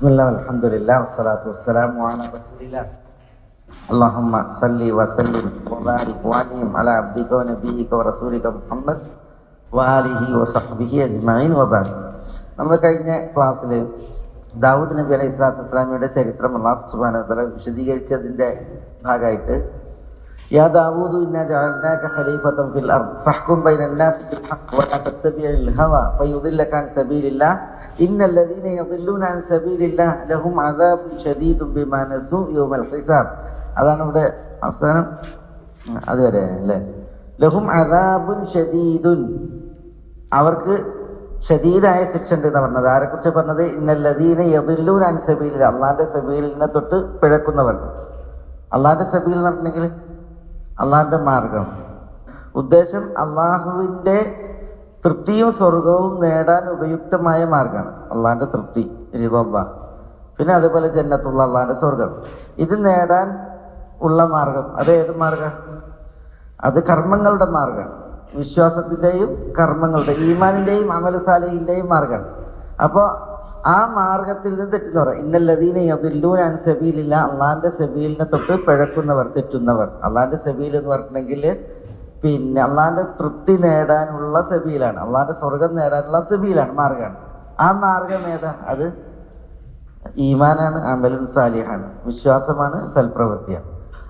ബിസ്മില്ലാ അൽഹംദുലില്ലാ വസ്സലാത്തു വസ്സലാമു അലാ റസൂലില്ലാ അല്ലാഹുമ്മ സല്ലി വസല്ലിം വബാരിക് വഅൻഇം അലാ അബ്ദിക വനബിയിക വറസൂലിക മുഹമ്മദ് വആലിഹി വസഹ്ബിഹി അജ്മഈൻ വബഅദ്. നമ്മൾ കഴിഞ്ഞ ക്ലാസ്സിൽ ദാവൂദ് നബി അലൈഹി സ്വലാത്തു വസ്സലാമയുടെ ചരിത്രം അല്ലാഹു സുബ്ഹാനഹു വ തആല വിശദീകരിച്ചതിൻ്റെ ഭാഗമായിട്ട് യാ ദാവൂദു ഇന്നാ ജഅൽനാക ഖലീഫത്തൻ ഫിൽ അർദ് ഫഹ്കും ബൈനൻ നാസി ബിൽ ഹഖ് വലാ തത്തബിഇൽ ഹവാ ഫയുദില്ലക അൻ സബീലില്ലാഹ് ഇന്നല്ലദീന യദില്ലൂന അൻ സബീലില്ലാഹ് ലഹും അദാബുൻ ശദീദുൻ ബിമാ നസൂ യൗമൽ ഹിസാബ്. അതാണ് ഇവിടെ അവസാനം അതുവരെ അല്ലേ. ലഹും അദാബുൻ ശദീദുൻ, അവർക്ക് ഷദീദായ ശിക്ഷ ഉണ്ട് എന്ന് പറഞ്ഞത്. ആരെക്കുറിച്ച് പറഞ്ഞത്? ഇന്നല്ലദീന യദില്ലൂന അൻ സബീലില്ലാഹ്, അള്ളാഹിന്റെ സബീലിനെ തൊട്ട് പിഴക്കുന്നവർ. അള്ളാഹിന്റെ സബീൽ എന്ന് പറഞ്ഞിട്ടുണ്ടെങ്കിൽ അള്ളാഹിന്റെ മാർഗം. ഉദ്ദേശം അള്ളാഹുവിൻ്റെ തൃപ്തിയും സ്വർഗവും നേടാൻ ഉപയുക്തമായ മാർഗമാണ് അള്ളാഹിന്റെ തൃപ്തി, റിളല്ലാഹ്. പിന്നെ അതുപോലെ ജന്നത്തുള്ള അള്ളാഹിന്റെ സ്വർഗം. ഇത് നേടാൻ ഉള്ള മാർഗം അത് ഏത് മാർഗം? അത് കർമ്മങ്ങളുടെ മാർഗം, വിശ്വാസത്തിൻ്റെയും കർമ്മങ്ങളുടെ, ഈമാനിൻ്റെയും അമൽ സാലിഹിൻ്റെയും മാർഗമാണ്. അപ്പോൾ ആ മാർഗത്തിൽ നിന്ന് തെറ്റുന്നവർ, ഇന്നല്ലദീന യദില്ലൂന അൻ സബീലില്ലാഹ്, അള്ളാഹിന്റെ സബീലിനെ തൊട്ട് പിഴക്കുന്നവർ, തെറ്റുന്നവർ. അള്ളാഹിന്റെ സബീൽ എന്ന് പറഞ്ഞിട്ടുണ്ടെങ്കിൽ പിന്നെ അള്ളാഹിന്റെ തൃപ്തി നേടാനുള്ള സബീലാണ്, അള്ളാഹിന്റെ സ്വർഗം നേടാനുള്ള സബീലാണ്, മാർഗമാണ്. ആ മാർഗം ഏതാ? അത് ഈമാനാണ്, അമലുൻ സാലിഹാണ്, വിശ്വാസമാണ്, സൽപ്രവൃത്തിയാണ്.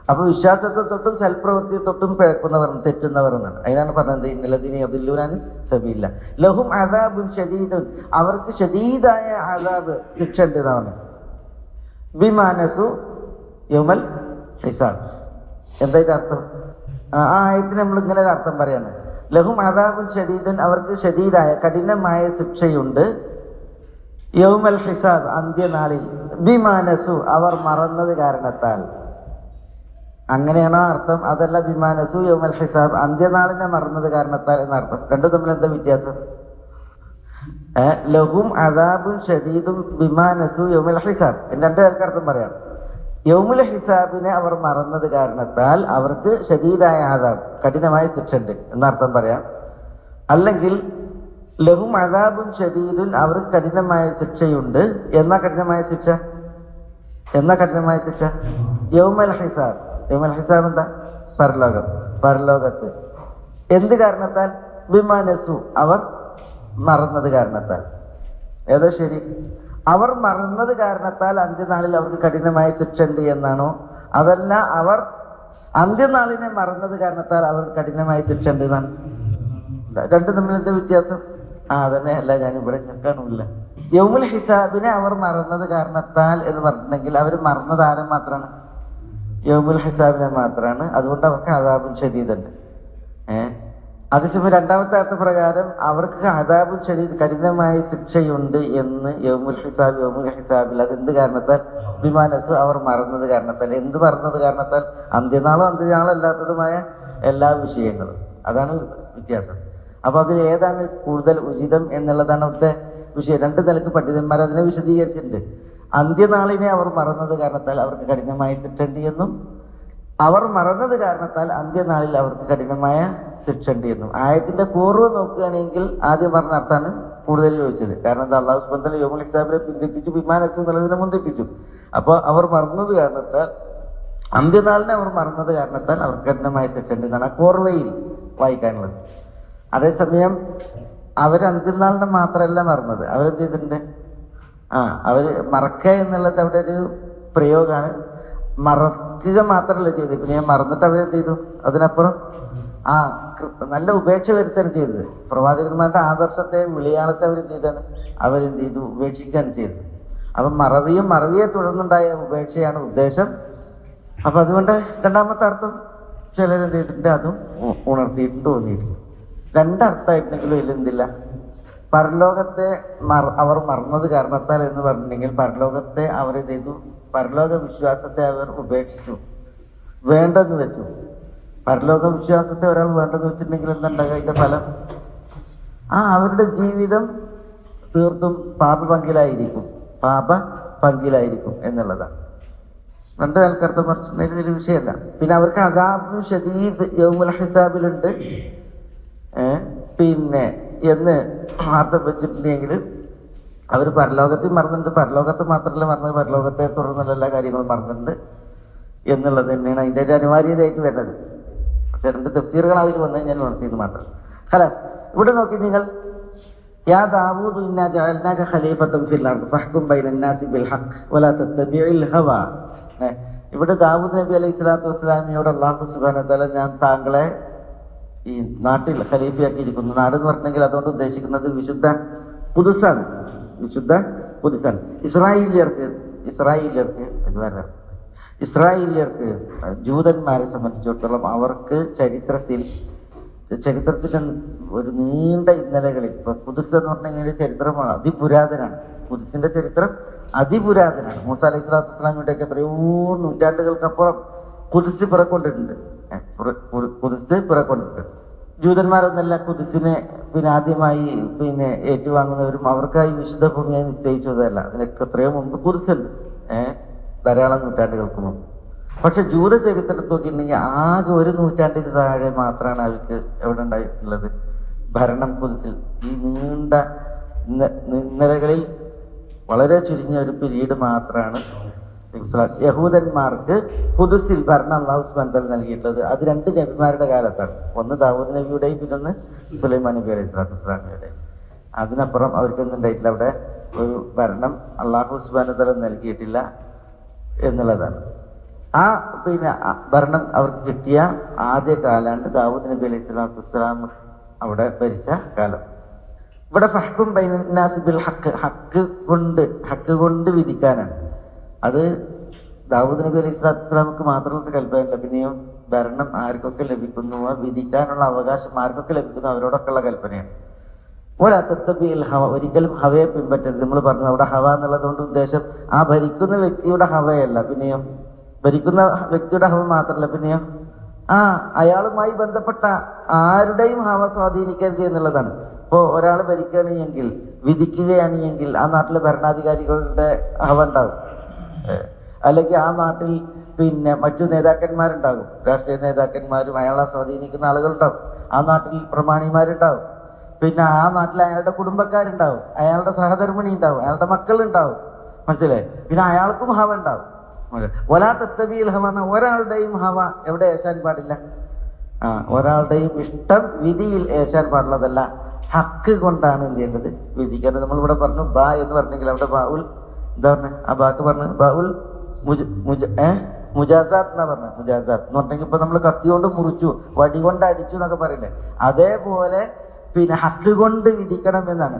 അപ്പൊ വിശ്വാസത്തെ തൊട്ടും സൽപ്രവൃത്തിയെ തൊട്ടും പിഴക്കുന്നവർ, തെറ്റുന്നവർ എന്നാണ്. അതിനാണ് പറഞ്ഞത് ഇന്നല്ലദീന യദില്ലൂന അൻ സബീലില്ലാഹ് ലഹും അദാബുൻ ശദീദുൻ, അവർക്ക് ശദീദായ അദാബ്, ശിക്ഷ ഉണ്ട് എന്നാണ്. ബിമാ നസൂ യൗമൽ ഹിസാബ്. എന്തായിട്ട് അർത്ഥം? ആ ആയത്തിന് നമ്മൾ ഇങ്ങനെ ഒരു അർത്ഥം പറയാണ്. ലഹും അദാബുൻ ശദീദുൻ, അവർക്ക് ശദീദായ കഠിനമായ ശിക്ഷയുണ്ട്. യൗമൽ ഹിസാബ്, അന്ത്യനാളിൽ. ബിമാ നസൂ, അവർ മറന്നത് കാരണത്താൽ. അങ്ങനെയാണോ അർത്ഥം? അതല്ല, ബിമാ നസൂ യൗമൽ ഹിസാബ്, അന്ത്യനാളിനെ മറന്നത് കാരണത്താൽ എന്നർത്ഥം. രണ്ടും തമ്മിൽ എന്താ വ്യത്യാസം? ലഹും അദാബുൻ ശദീദുൻ ബിമാ നസൂ യൗമൽ ഹിസാബ്, രണ്ട് പേർക്ക് അർത്ഥം പറയാം. യൗമുൽ ഹിസാബിനെ അവർ മറന്നത് കാരണത്താൽ അവർക്ക് ശദീദായ അദാബ്, കഠിനമായ ശിക്ഷ ഉണ്ട് എന്നർത്ഥം പറയാം. അല്ലെങ്കിൽ ലഹും അദാബുൻ ശദീദുൻ, അവർക്ക് കഠിനമായ ശിക്ഷയുണ്ട്. എന്നാ കഠിനമായ ശിക്ഷ? യൗമുൽ ഹിസാബ്. യൗമുൽ ഹിസാബ് എന്താ? പരലോകം. പരലോകത്ത് എന്ത് കാരണത്താൽ? ബിമാ നസൂ, അവർ മറന്നത് കാരണത്താൽ. ഏതാ ശരി? അവർ മറന്നത് കാരണത്താൽ അന്ത്യനാളിൽ അവർക്ക് കഠിനമായ ശിക്ഷ ഉണ്ട് എന്നാണോ? അതല്ല, അവർ അന്ത്യനാളിനെ മറന്നത് കാരണത്താൽ അവർക്ക് കഠിനമായ ശിക്ഷ ഉണ്ട് എന്നാണ്. രണ്ടും തമ്മിൽ എന്താ വ്യത്യാസം? അതന്നെ അല്ല, ഞാനിവിടെ കേൾക്കാനുമില്ല. യൗമുൽ ഹിസാബിനെ അവർ മറന്നത് കാരണത്താൽ എന്ന് പറഞ്ഞിട്ടുണ്ടെങ്കിൽ അവർ മറന്നത് ആരും മാത്രമാണ്? യൗമുൽ ഹിസാബിനെ മാത്രമാണ്. അതുകൊണ്ട് അവർക്ക് അദാബുൻ ശദീദുണ്ട്. അതേസമയം രണ്ടാമത്തെ അർത്ഥപ്രകാരം അവർക്ക് അദാബുൻ ശദീദ്, കഠിനമായ ശിക്ഷയുണ്ട് എന്ന് യൗമുൽ ഹിസാബിൽ. അതെന്ത് കാരണത്താൽ? ബിമാ നസൂ, അവർ മറന്നത് കാരണത്താൽ. എന്ത് മറന്നത് കാരണത്താൽ? അന്ത്യനാളും അല്ലാത്തതുമായ എല്ലാ വിഷയങ്ങളും. അതാണ് വ്യത്യാസം. അപ്പൊ അതിൽ ഏതാണ് കൂടുതൽ ഉചിതം എന്നുള്ളതാണ് അവിടുത്തെ വിഷയം. രണ്ട് നിലക്ക് പണ്ഡിതന്മാർ അതിനെ വിശദീകരിച്ചിട്ടുണ്ട്. അന്ത്യനാളിനെ അവർ മറന്നത് കാരണത്താൽ അവർക്ക് കഠിനമായ ശിക്ഷ ഉണ്ട് എന്നും, അവർ മറന്നത് കാരണത്താൽ അന്ത്യനാളിൽ അവർക്ക് കഠിനമായ ശിക്ഷ ഉണ്ട് എന്നും. ആയത്തിന്റെ പൂർവ്വം നോക്കുകയാണെങ്കിൽ ആദ്യം പറഞ്ഞ അർത്ഥാണ് കൂടുതൽ ചോദിച്ചത്. കാരണം എന്താ? അല്ലാഹു സുബ്ഹാനഹു വ തആല യൗമുൽ ഹിസാബിനെ പിന്തിപ്പിച്ചു, ബിമാ നസൂ എന്നുള്ളതിനെ മുന്തിപ്പിച്ചു. അപ്പോൾ അവർ മറന്നത് കാരണത്താൽ, അന്ത്യനാളിനെ അവർ മറന്നത് കാരണത്താൽ അവർക്ക് കഠിനമായ ശിക്ഷ ഉണ്ട് എന്നാണ് ആ കോർവയിൽ വായിക്കാനുള്ളത്. അതേസമയം അവർ അന്ത്യനാളിനെ മാത്രമല്ല മറന്നത്, അവരെന്ത് ചെയ്തിട്ടുണ്ട്? അവര് മറക്കുക എന്നുള്ളത് അവിടെ ഒരു പ്രയോഗമാണ്. മറക്കുക മാത്രമല്ല ചെയ്തത്, പിന്നെ മറന്നിട്ട് അവരെന്ത് ചെയ്തു? അതിനപ്പുറം നല്ല ഉപേക്ഷ വരുത്താണ് ചെയ്തത്. പ്രവാചകന്മാരുടെ ആദർശത്തെ, വിളിയാളത്തെ അവരെന്ത് ചെയ്താണ്? അവരെന്ത് ചെയ്തു? ഉപേക്ഷിക്കുകയാണ് ചെയ്തത്. അപ്പം മറവിയെ തുടർന്നുണ്ടായ ഉപേക്ഷയാണ് ഉദ്ദേശം. അപ്പൊ അതുകൊണ്ട് രണ്ടാമത്തെ അർത്ഥം ചിലരെന്ത് ചെയ്തിട്ടുണ്ട്? അതും ഉണർത്തിയിട്ട് തോന്നിയിട്ടുണ്ട്. രണ്ടർത്ഥമായിട്ടുണ്ടെങ്കിലും ഇതിലെന്തില്ല, പരലോകത്തെ അവർ മറന്നത് കാരണത്താൽ എന്ന് പറഞ്ഞിട്ടുണ്ടെങ്കിൽ പരലോകത്തെ അവരെന്ത് ചെയ്തു? പരലോക വിശ്വാസത്തെ അവർ ഉപേക്ഷിച്ചു, വേണ്ടെന്ന് വെച്ചു. പരലോക വിശ്വാസത്തെ ഒരാൾ വേണ്ടെന്ന് വെച്ചിട്ടുണ്ടെങ്കിൽ എന്തുണ്ടാകുക? അതിന്റെ ഫലം അവരുടെ ജീവിതം തീർത്തും പാപപങ്കിലായിരിക്കും എന്നുള്ളതാണ്. രണ്ട് നിലക്കർത്ഥം പറഞ്ഞിട്ടുണ്ടെങ്കിൽ ഒരു വിഷയമല്ല. പിന്നെ അവർക്ക് അദാബുൻ ശദീദ് യൗമുൽ ഹിസാബിലുണ്ട് പിന്നെ എന്ന് അർത്ഥം വെച്ചിട്ടുണ്ടെങ്കിൽ അവർ പരലോകത്തിൽ മറന്നിട്ടുണ്ട്, പരലോകത്ത് മാത്രമല്ല മറന്നത്, പരലോകത്തെ തുടർന്നുള്ള എല്ലാ കാര്യങ്ങളും മറന്നിട്ടുണ്ട് എന്നുള്ളത് തന്നെയാണ് അതിൻ്റെ ഒരു അനിവാര്യതയായിട്ട് വരുന്നത്. പക്ഷെ രണ്ട് തഫ്സീറുകൾ അതിൽ വന്നു ഞാൻ ഉണർത്തിയത് മാത്രം. ഖലാസ്. ഇവിടെ നോക്കി നിങ്ങൾ, യാ ദാവൂദ് ഇന്നാ ജഅൽനാക ഖലീഫത്തൻ ഫിൽ അർദ് ഫഹ്കും ബൈനൻ നാസി ബിൽ ഹഖ് വലാ തത്തബിഇൽ ഹവാ. ഇവിടെ ദാവൂദ് നബി അലൈഹി സ്വലാത്തു വസ്സലാമിയോട് അല്ലാഹു സുബ്ഹാനഹു വ തആല ഞാൻ താങ്കളെ ഈ നാട്ടിൽ ഖലീഫയാക്കിയിരിക്കുന്നു. നാട് എന്ന് പറഞ്ഞെങ്കിൽ അതുകൊണ്ട് ഉദ്ദേശിക്കുന്നത് വിശുദ്ധ ഖുദ്സാണ്, വിശുദ്ധ ഖുദ്സാണ്. ഇസ്രായേലിയർക്ക് ജൂതന്മാരെ സംബന്ധിച്ചിടത്തോളം അവർക്ക് ചരിത്രത്തിന്റെ ഒരു നീണ്ട ഇന്നലകളിൽ, ഇപ്പൊ ഖുദ്സ് എന്ന് പറഞ്ഞെങ്കിൽ ചരിത്രമാണ്, അതിപുരാതനാണ്. ഖുദ്സിന്റെ ചരിത്രം അതിപുരാതനാണ്. മൂസ അലൈഹി സ്വലാത്തു വസ്സലാമിയുടെ ഒക്കെ എത്രയോ നൂറ്റാണ്ടുകൾക്കപ്പുറം ഖുദ്സ് പിറക്കൊണ്ടിട്ടുണ്ട്. ജൂതന്മാരൊന്നല്ല ഖുദ്സിനെ ആദ്യമായി ഏറ്റുവാങ്ങുന്നവരും അവർക്കായി വിശുദ്ധ ഭൂമിയായി നിശ്ചയിച്ചതല്ല. അതിനൊക്കെ എത്രയോ മുമ്പ് ഖുദ്സ് ഉണ്ട്, ധാരാളം നൂറ്റാണ്ടുകൾക്ക് മുമ്പ്. പക്ഷെ ജൂത ചരിത്രത്തിൽ നോക്കിയിട്ടുണ്ടെങ്കിൽ ആകെ ഒരു നൂറ്റാണ്ടിന് താഴെ മാത്രമാണ് അവർക്ക് എവിടെ ഉണ്ടായിട്ടുള്ളത് ഭരണം ഖുദ്സിൽ. ഈ നീണ്ട ഇന്നലകളിൽ വളരെ ചുരുങ്ങിയ ഒരു പീരീഡ് മാത്രമാണ് യഹൂദന്മാർക്ക് ഖുദ്സിൽ ഭരണം അല്ലാഹു സുബ്ഹാനഹു വ തആല നൽകിയിട്ടുള്ളത്. അത് രണ്ട് നബിമാരുടെ കാലത്താണ്. ഒന്ന് ദാവൂദ് നബിയുടെയും പിന്നൊന്ന് സുലൈമാൻ നബി അലൈഹി സ്വലാത്തു വസ്സലാമിയുടെയും. അതിനപ്പുറം അവർക്കൊന്നും ഉണ്ടായിട്ടില്ല. അവിടെ ഒരു ഭരണം അല്ലാഹു സുബ്ഹാനഹു വ തആല നൽകിയിട്ടില്ല എന്നുള്ളതാണ്. ആ ഭരണം അവർക്ക് കിട്ടിയ ആദ്യ കാലാണ് ദാവൂദ് നബി അലൈഹി സ്വലാത്തു വസ്സലാം അവിടെ ഭരിച്ച കാലം. ഇവിടെ ഫഹ്കും ബൈനൻ നാസി ബിൽ ഹഖ്, ഹക്ക് കൊണ്ട് വിധിക്കാനാണ്. അത് ദാവൂദ് നബി അലൈഹി സ്വലാത്തു വസ്സലാമക്ക് മാത്രമുള്ള കൽപ്പനയല്ല, പിന്നെയും ഭരണം ആർക്കൊക്കെ ലഭിക്കുന്നുവോ വിധിക്കാനുള്ള അവകാശം ആർക്കൊക്കെ ലഭിക്കുന്നു അവരോടൊക്കെ ഉള്ള കൽപ്പനയാണ്. ഒരിക്കലും ഹവയെ പിൻപറ്റരുത്. നമ്മൾ പറഞ്ഞു അവിടെ ഹവ എന്നുള്ളതുകൊണ്ട് ഉദ്ദേശം ആ ഭരിക്കുന്ന വ്യക്തിയുടെ ഹവയല്ല, പിന്നെയോ ഭരിക്കുന്ന വ്യക്തിയുടെ ഹവ മാത്രമല്ല, പിന്നെയോ അയാളുമായി ബന്ധപ്പെട്ട ആരുടെയും ഹവ സ്വാധീനിക്കരുത് എന്നുള്ളതാണ്. ഇപ്പോൾ ഒരാൾ ഭരിക്കുകയാണെങ്കിൽ, വിധിക്കുകയാണെങ്കിൽ ആ നാട്ടിലെ ഭരണാധികാരികളുടെ ഹവ ഉണ്ടാവും. അല്ലെങ്കിൽ ആ നാട്ടിൽ മറ്റു നേതാക്കന്മാരുണ്ടാകും, രാഷ്ട്രീയ നേതാക്കന്മാരും അയാളെ സ്വാധീനിക്കുന്ന ആളുകളുണ്ടാവും. ആ നാട്ടിൽ പ്രമാണിമാരുണ്ടാവും. പിന്നെ ആ നാട്ടിൽ അയാളുടെ കുടുംബക്കാരുണ്ടാവും, അയാളുടെ സഹധർമ്മിണി ഉണ്ടാവും, അയാളുടെ മക്കളുണ്ടാവും. മനസ്സിലായി? പിന്നെ അയാൾക്കും ഹവ ഉണ്ടാവും. വലാ തത്തബിഇൽ ഹവ, ഒരാളുടെയും ഹവ എവിടെ ഏശാൻ പാടില്ല. ഒരാളുടെയും ഇഷ്ടം വിധിയിൽ ഏശാൻ പാടുള്ളതല്ല. ഹക്ക് കൊണ്ടാണ് എന്ത് ചെയ്യേണ്ടത്, വിധിക്കേണ്ടത്. നമ്മളിവിടെ പറഞ്ഞു ബാ എന്ന് പറഞ്ഞെങ്കിൽ അവിടെ ബാഉൽ എന്താ പറഞ്ഞ, ആ ബാക്ക് പറഞ്ഞു ബാഉൽ മുജാസാത്ത് എന്നാ പറഞ്ഞ. മുജാസാത്ത് എന്ന് പറഞ്ഞെങ്കിൽ ഇപ്പൊ നമ്മൾ കത്തി കൊണ്ട് മുറിച്ചു, വടി കൊണ്ട് അടിച്ചു എന്നൊക്കെ പറയില്ലേ, അതേപോലെ ഹക്ക് കൊണ്ട് വിധിക്കണം എന്നാണ്.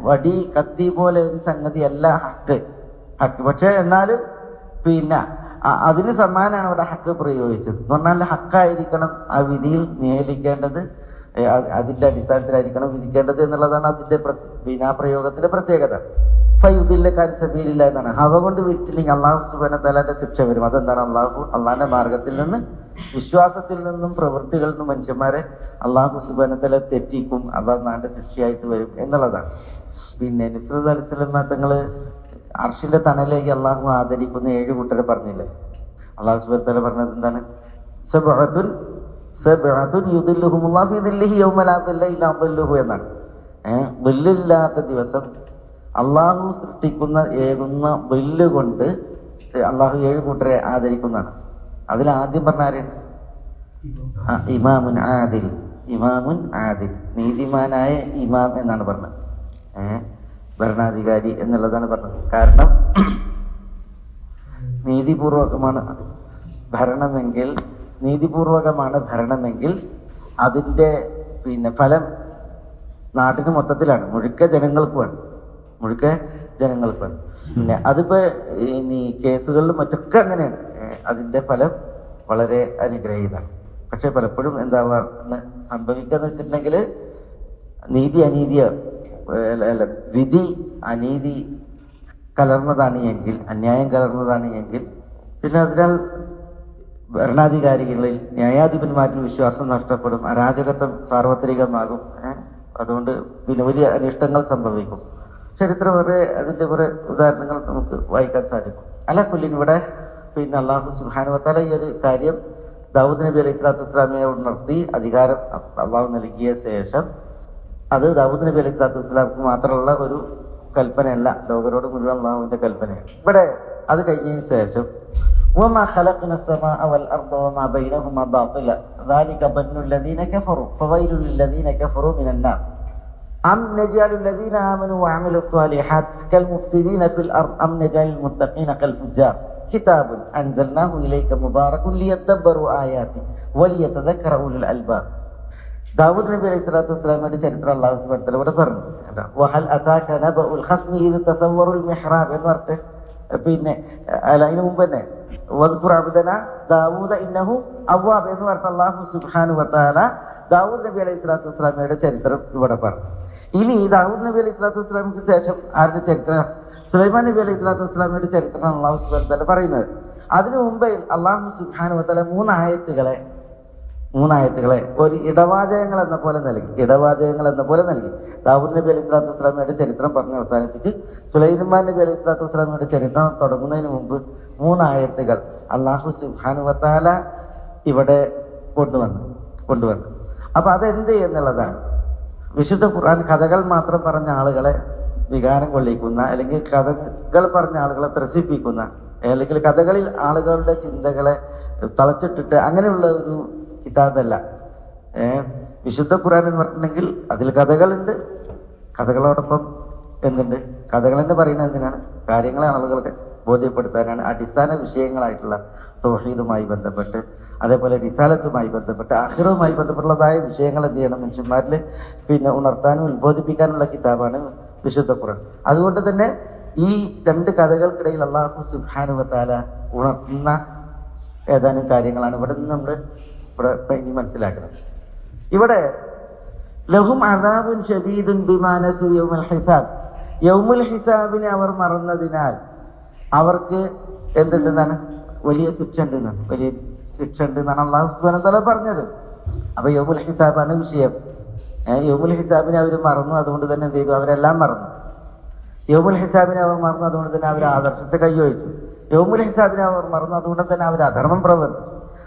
വടി കത്തി പോലെ ഒരു സംഗതി അല്ല ഹക്ക്. പക്ഷെ എന്നാലും അതിന് സമാനാണ് അവിടെ ഹക്ക് പ്രയോഗിച്ചത്. എന്ന് പറഞ്ഞാൽ ഹക്കായിരിക്കണം ആ വിധിയിൽ നിയലിക്കേണ്ടത്, അതിന്റെ അടിസ്ഥാനത്തിലായിരിക്കണം വിധിക്കേണ്ടത് എന്നുള്ളതാണ് അതിന്റെ ആ പ്രയോഗത്തിന്റെ പ്രത്യേകത. ഫയുദില്ലക്കാൻ സബീലില്ല എന്നാണ്. ഹവ കൊണ്ട് വിധിച്ചില്ലെങ്കിൽ അള്ളാഹു സുബ്ഹാനഹു വ തആലയുടെ ശിക്ഷ വരും. അതെന്താണ്? അള്ളാഹിന്റെ മാർഗത്തിൽ നിന്ന്, വിശ്വാസത്തിൽ നിന്നും പ്രവൃത്തികളിൽ നിന്നും മനുഷ്യന്മാരെ അള്ളാഹു സുബ്ഹാനഹു വ തആല തെറ്റിക്കും. അള്ളാഹുവിന്റെ ശിക്ഷയായിട്ട് വരും എന്നുള്ളതാണ്. നബി സല്ലല്ലാഹു അലൈഹി വസല്ലം തങ്ങള് അർശിന്റെ തണലേക്ക് അള്ളാഹു ആദരിക്കുന്ന 7 കൂട്ടരെ പറഞ്ഞില്ലേ? അള്ളാഹു സുബ്ഹാനഹു വ തആല പറഞ്ഞത് എന്താണ്? സബ്അത്തുൻ യുദില്ലുഹുമുല്ലാഹു ഫീ ദില്ലിഹി യൗമ ലാ ദില്ല ഇല്ലാ ദില്ലുഹു എന്നാണ്. ദില്ലില്ലാത്ത ദിവസം അള്ളാഹു സൃഷ്ടിക്കുന്ന ഏകുന്ന ബില്ല് കൊണ്ട് അള്ളാഹു 7 കൂട്ടരെ ആദരിക്കുന്നതാണ്. അതിൽ ആദ്യം പറഞ്ഞ ആരാണ്? ഇമാമുൻ ആദിൽ. ഇമാമുൻ ആദിൽ, നീതിമാനായ ഇമാം എന്നാണ് പറഞ്ഞത്. ഭരണാധികാരി എന്നുള്ളതാണ് പറഞ്ഞത്. കാരണം നീതിപൂർവകമാണ് ഭരണമെങ്കിൽ അതിൻ്റെ ഫലം നാട്ടിന് മൊത്തത്തിലാണ്, മുഴുക്ക ജനങ്ങൾക്കുമാണ്. അതിപ്പോ കേസുകളിലും മറ്റൊക്കെ അങ്ങനെയാണ്. അതിന്റെ ഫലം വളരെ അനുഗ്രഹീതമാണ്. പക്ഷെ പലപ്പോഴും സംഭവിക്കാന്ന് വെച്ചിട്ടുണ്ടെങ്കിൽ വിധി അനീതി കലർന്നതാണ് എങ്കിൽ, അന്യായം കലർന്നതാണ് എങ്കിൽ, പിന്നെ അതിനാൽ ഭരണാധികാരികളിൽ ന്യായാധിപന്മാരിൽ വിശ്വാസം നഷ്ടപ്പെടും, അരാജകത്വം സാർവത്രികമാകും. അതുകൊണ്ട് വലിയ അനിഷ്ടങ്ങൾ സംഭവിക്കും. ചരിത്രം അതിന്റെ കുറെ ഉദാഹരണങ്ങൾ നമുക്ക് വായിക്കാൻ സാധിക്കും. അലക്കുല്ലിൻ ഇവിടെ അല്ലാഹു സുബ്ഹാനഹു വ തആല ഈ ഒരു കാര്യം ദാവൂദ് നബി അലൈഹി സ്വലാത്തു വസ്സലാമിനെ ഉണർത്തി അധികാരം അള്ളാഹു നൽകിയ ശേഷം അത് ദാവൂദ് നബി അലൈഹി സ്വലാത്തു വസ്സലാമിക്ക് മാത്രമുള്ള ഒരു കൽപ്പനയല്ല, ലോകരോട് മുഴുവൻ അള്ളാഹുവിന്റെ കൽപ്പനയാണ്. ഇവിടെ അത് കഴിഞ്ഞതിന് ശേഷം وما خلقنا السماء والأرض وما بينهما باطلا ذلك ظن الذين كفروا فويل للذين كفروا من النار أم نجعل الذين آمنوا وعملوا الصالحات كالمفسدين في الأرض أم نجعل المتقين كالفجار كتاب أنزلناه إليك مبارك ليدبروا آياته وليتذكر أولو الألباب. ദാവൂദ് നബി അലൈഹി സ്വലാത്തു വസ്സലാമയുടെ ചരിത്രം അല്ലാഹു സുബ്ഹാനഹു വ തആല ഇവിടെ പറഞ്ഞു. വഹൽ അതാക നബഉൽ ഖസ്മി ഇദ് തസവ്വറുൽ മിഹ്റാബ് എന്ന് പറഞ്ഞിട്ട് പിന്നെ അതിന് മുമ്പ് തന്നെ വദ്കുർ അബ്ദന ദാവൂദ ഇന്നഹു അവ്വാബ് എന്ന് പറഞ്ഞിട്ട് അല്ലാഹു സുബ്ഹാനഹു വ തആല ദാവൂദ് നബി അലൈഹി സ്വലാത്തു വസ്സലാമയുടെ ചരിത്രം ഇവിടെ പറഞ്ഞു. ഇനി ദാവൂദ് നബി അലൈഹി സ്വലാത്തു വസ്സലാമിക്ക് ശേഷം ആരുടെ ചരിത്രം? സുലൈമാൻ നബി അലൈഹി സ്വലാത്തു വസ്സലാമയുടെ ചരിത്രമാണ് അല്ലാഹു സുബ്ഹാനഹു വ തആല പറയുന്നത്. അതിനു മുമ്പേ അല്ലാഹു സുബ്ഹാനഹു വ തആല മൂന്നായത്തുകളെ ഒരു ഇടവാചകങ്ങൾ എന്ന പോലെ നൽകി. ദാവൂദ് നബി അലൈഹി സ്വലാത്തു വസ്സലാമയുടെ ചരിത്രം പറഞ്ഞ് അവസാനിപ്പിച്ച് സുലൈമാൻ നബി അലൈഹി സ്വലാത്തു വസ്സലാമയുടെ ചരിത്രം തുടങ്ങുന്നതിന് മുമ്പ് മൂന്നായത്തുകൾ അല്ലാഹു സുബ്ഹാനഹു വ തആല ഇവിടെ കൊണ്ടുവന്നു. അപ്പൊ അതെന്ത് എന്നുള്ളതാണ്. വിശുദ്ധ ഖുർആൻ കഥകൾ മാത്രം പറഞ്ഞ ആളുകളെ വികാരം കൊള്ളിക്കുന്ന, അല്ലെങ്കിൽ കഥകൾ പറഞ്ഞ ആളുകളെ ത്രസിപ്പിക്കുന്ന, അല്ലെങ്കിൽ കഥകളിൽ ആളുകളുടെ ചിന്തകളെ തളച്ചിട്ടിട്ട് അങ്ങനെയുള്ള ഒരു കിതാബല്ല വിശുദ്ധ ഖുർആൻ എന്ന് പറഞ്ഞിട്ടുണ്ടെങ്കിൽ. അതിൽ കഥകളുണ്ട്, കഥകളോടൊപ്പം എന്തുണ്ട്? കഥകൾ തന്നെ പറയുന്നത് എന്തിനാണ്? കാര്യങ്ങളെ ആളുകൾക്ക് ബോധ്യപ്പെടുത്താനാണ്. അടിസ്ഥാന വിഷയങ്ങളായിട്ടുള്ള തൗഹീദുമായി ബന്ധപ്പെട്ട്, അതേപോലെ റിസാലത്തുമായി ബന്ധപ്പെട്ട്, ആഖിറവുമായി ബന്ധപ്പെട്ടുള്ളതായ വിഷയങ്ങൾ എന്ത് ചെയ്യണം? മനുഷ്യന്മാരിൽ പിന്നെ ഉണർത്താനും ഉത്ബോധിപ്പിക്കാനുള്ള കിതാബാണ് വിശുദ്ധ ഖുർആൻ. അതുകൊണ്ട് തന്നെ ഈ രണ്ട് കഥകൾക്കിടയിൽ അല്ലാഹു സുബ്ഹാനഹു വ തആല ഉണർത്തുന്ന ഏതാനും കാര്യങ്ങളാണ് ഇവിടെ നിന്ന് നമ്മൾ ഇനി മനസ്സിലാക്കണം. ഇവിടെ ലഹും അദാബുൻ ശദീദുൻ ബിമാ നസു യൗമൽ ഹിസാബ്, യൗമുൽ ഹിസാബിനെ അവർ മറന്നതിനാൽ അവർക്ക് എന്തുണ്ടെന്നാണ്? വലിയ ശിക്ഷ ഉണ്ടെന്നാണ്. അല്ലാഹു സുബ്ഹാനഹു വ തആല പറഞ്ഞത്. അപ്പൊ യൗമുൽ ഹിസാബാണ് വിഷയം. യൗമുൽ ഹിസാബിനെ അവർ മറന്നു, അതുകൊണ്ട് തന്നെ എന്ത് ചെയ്തു? അവരെല്ലാം മറന്നു. യൗമുൽ ഹിസാബിനെ അവർ മറന്നു, അതുകൊണ്ട് തന്നെ അവർ ആദർശത്തെ കൈവച്ചു. യൗമുൽ ഹിസാബിനെ അവർ മറന്നു, അതുകൊണ്ട് തന്നെ അവർ അധർമ്മം പ്രവർത്തിച്ചു.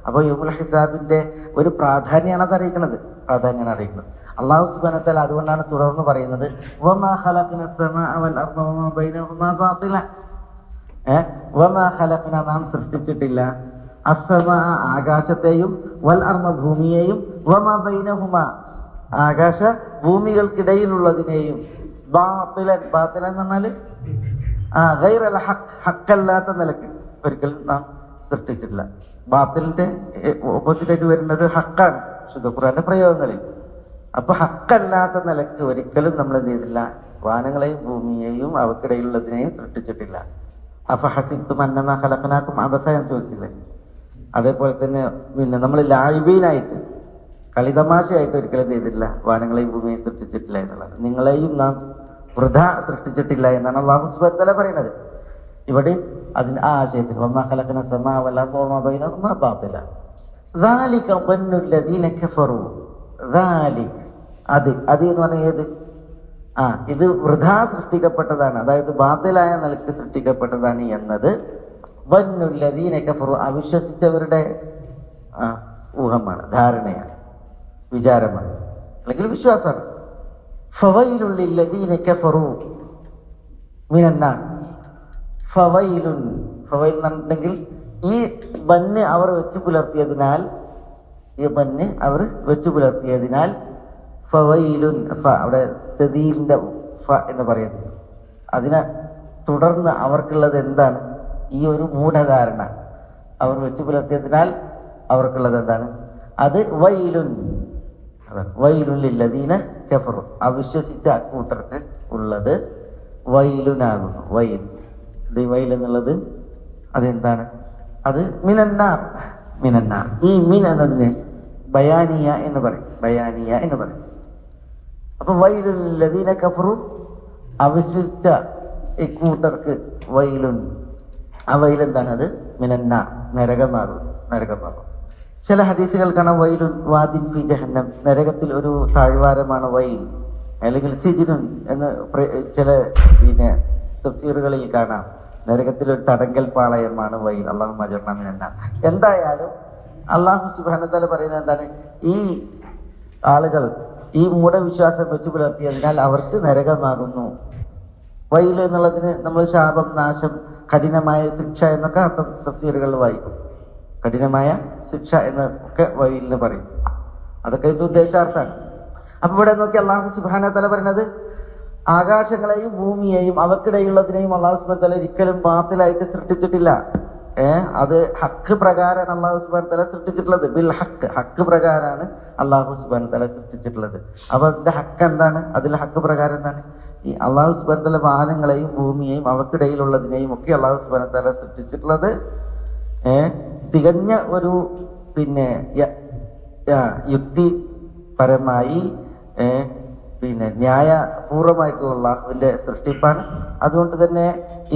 അപ്പൊ യൗമുൽ ഹിസാബിന്റെ ഒരു പ്രാധാന്യമാണ് അറിയിക്കുന്നത്. അല്ലാഹു സുബ്ഹാനഹു വ തആല അതുകൊണ്ടാണ് തുടർന്ന് പറയുന്നത് വമാ ഖലഖ്ന സമാഅ വൽ അർദ വമാ ബൈനഹുമാ ബാതില. വമാ ഖലഖ്ന, നാം സൃഷ്ടിച്ചിട്ടില്ല, അസ്സമാഅ, ആകാശത്തെയും, വൽ അർദ, ഭൂമിയെയും, വമാ ബൈനഹുമാ, ആകാശ ഭൂമികൾക്കിടയിലുള്ളതിനെയും, ബാതിലൻ എന്ന് പറഞ്ഞാൽ ഗൈറൽ ഹഖ്, ഹക്കല്ലാത്ത നിലക്ക് ഒരിക്കലും നാം സൃഷ്ടിച്ചിട്ടില്ല. ബാത്തിലിന്റെ ഓപ്പോസിറ്റായിട്ട് വരുന്നത് ഹക്കാണ് ശുദ്ധ ഖുർആന്റെ പ്രയോഗങ്ങളിൽ. അപ്പൊ ഹക്കല്ലാത്ത നിലക്ക് ഒരിക്കലും നമ്മൾ എന്ത് ചെയ്തില്ല? വാനങ്ങളെയും ഭൂമിയെയും അവക്കിടയിലുള്ളതിനെയും സൃഷ്ടിച്ചിട്ടില്ല. അപ്പൊ ഹസിബ്തും അന്നമാ ഖലഖനാകും അബസ എന്ന് ചോദിച്ചില്ലേ? അതേപോലെ തന്നെ പിന്നെ നമ്മൾ ലായിബീനായിട്ട്, കളിതമാശയായിട്ട് ഒരിക്കലും എന്ത് ചെയ്തിട്ടില്ല? വാനങ്ങളെയും ഭൂമിയെയും സൃഷ്ടിച്ചിട്ടില്ല എന്നുള്ളത്. നിങ്ങളെയും നാം വൃഥ സൃഷ്ടിച്ചിട്ടില്ല എന്നാണ് അല്ലാഹു സുബ്ഹാനഹു വ തആല പറയുന്നത്. ഇവിടെ അതിന് ആ ആശയത്തിൽ വമാ ഖലഖന സമാഅ വൽ അർദ വമാ ബൈനഹുമാ ബാതില ദാലിക ظن الذين كفروا. ദാലിക, അത് എന്ന് പറഞ്ഞാൽ ഏത്? ഇത് വൃഥാ സൃഷ്ടിക്കപ്പെട്ടതാണ്, അതായത് ബാതിലായ നിലക്ക് സൃഷ്ടിക്കപ്പെട്ടതാണ് എന്നത് ظن الذين كفروا, അവിശ്വസിച്ചവരുടെ ഊഹമാണ്, ധാരണയാണ്, വിചാരമാണ്, അല്ലെങ്കിൽ വിശ്വാസമാണ്. ഫവൈലുൽ ലില്ലദീന കഫറൂ മിനൻ നാർ. ഫവൈലുൻ, ഫവൈൽ എന്നുണ്ടെങ്കിൽ ഈ ബന്ന് അവർ വെച്ച് പുലർത്തിയതിനാൽ, ഫവൈലുൻ, അവിടെ തദീലിന്റെ ഫ എന്ന് പറയുന്നത്, അതിനെ തുടർന്ന് അവർക്കുള്ളത് എന്താണ്? ഈ ഒരു മൂഢധാരണ അവർ വെച്ച് പുലർത്തിയതിനാൽ അവർക്കുള്ളത് എന്താണ്? അത് വൈലുൻ ലില്ലദീന കഫറു, അവിശ്വസിച്ച കൂട്ടർക്ക് ഉള്ളത് വൈലുനാകുന്നു. വൈൽ എന്നുള്ളത് അതെന്താണ്? അത് മിനന്നാർ. ഈ മിൻ എന്നതിന് ബയാനിയ എന്ന് പറയും. അപ്പൊ വൈലുൻ ലില്ലദീന കഫറു, അവിശ്വസിച്ച ഇക്കൂട്ടർക്ക് വൈലുൻ. ആ വൈൽ എന്താണ്? അത് മിനന്നാർ, നരകമാകും. ചില ഹദീസുകൾ കാണാം വൈലുൻ വാദിൻ ഫി ജഹന്നം, നരകത്തിൽ ഒരു താഴ്വാരമാണ് വൈൽ, അല്ലെങ്കിൽ സിജ്നുൻ എന്ന് ചില പിന്നെ തഫ്സീറുകളിൽ കാണാം. നരകത്തിൽ ഒരു തടങ്കൽ പാളയമാണ് വൈൽ. അല്ലാഹുമ്മ അജിർനാ മിനന്നാർ. എന്തായാലും അല്ലാഹു സുബ്ഹാനഹു വ തആല പറയുന്നത് എന്താണ്? ഈ ആളുകൾ ഈ മൂഢവിശ്വാസം വെച്ചു പുലർത്തിയതിനാൽ അവർക്ക് നരകമാകുന്നു. വൈൽ എന്നുള്ളതിന് നമ്മൾ ശാപം, നാശം, കഠിനമായ ശിക്ഷ എന്നൊക്കെ അർത്ഥം തഫ്സീറുകളിൽ വായിക്കും. കഠിനമായ ശിക്ഷ എന്നൊക്കെ വൈലിന് പറയും. അതൊക്കെ ഇതിന്റെ ഉദ്ദേശാർത്ഥാണ്. അപ്പൊ ഇവിടെ നോക്കി അള്ളാഹു സുബ്ഹാനഹു വ തആല പറയുന്നത്, ആകാശങ്ങളെയും ഭൂമിയെയും അവർക്കിടയിലുള്ളതിനെയും അള്ളാഹു സുബ്ഹാനഹു വ തആല ഒരിക്കലും ബാത്തിലായിട്ട് സൃഷ്ടിച്ചിട്ടില്ല. അത് ഹക്ക് പ്രകാരമാണ് അള്ളാഹു സുബ്ഹാനഹു വ തആല സൃഷ്ടിച്ചിട്ടുള്ളത്. ബിൽ ഹക്ക്, ഹക്ക് പ്രകാരമാണ് അള്ളാഹു സുബ്ഹാനഹു വ തആല സൃഷ്ടിച്ചിട്ടുള്ളത്. അപ്പൊ അതിന്റെ ഹക്ക് എന്താണ്? അതിൽ ഹക്ക് പ്രകാരം എന്താണ്? ഈ അള്ളാഹു സുബ്ഹാനഹു വ തആല വാനങ്ങളെയും ഭൂമിയെയും അവർക്കിടയിലുള്ളതിനെയും ഒക്കെ അള്ളാഹു സുബ്ഹാനഹു വ തആല സൃഷ്ടിച്ചിട്ടുള്ളത് തികഞ്ഞ ഒരു യുക്തിപരമായി ന്യായപൂർവമായിട്ടുള്ള അള്ളാഹുവിന്റെ സൃഷ്ടിപ്പാണ്. അതുകൊണ്ട് തന്നെ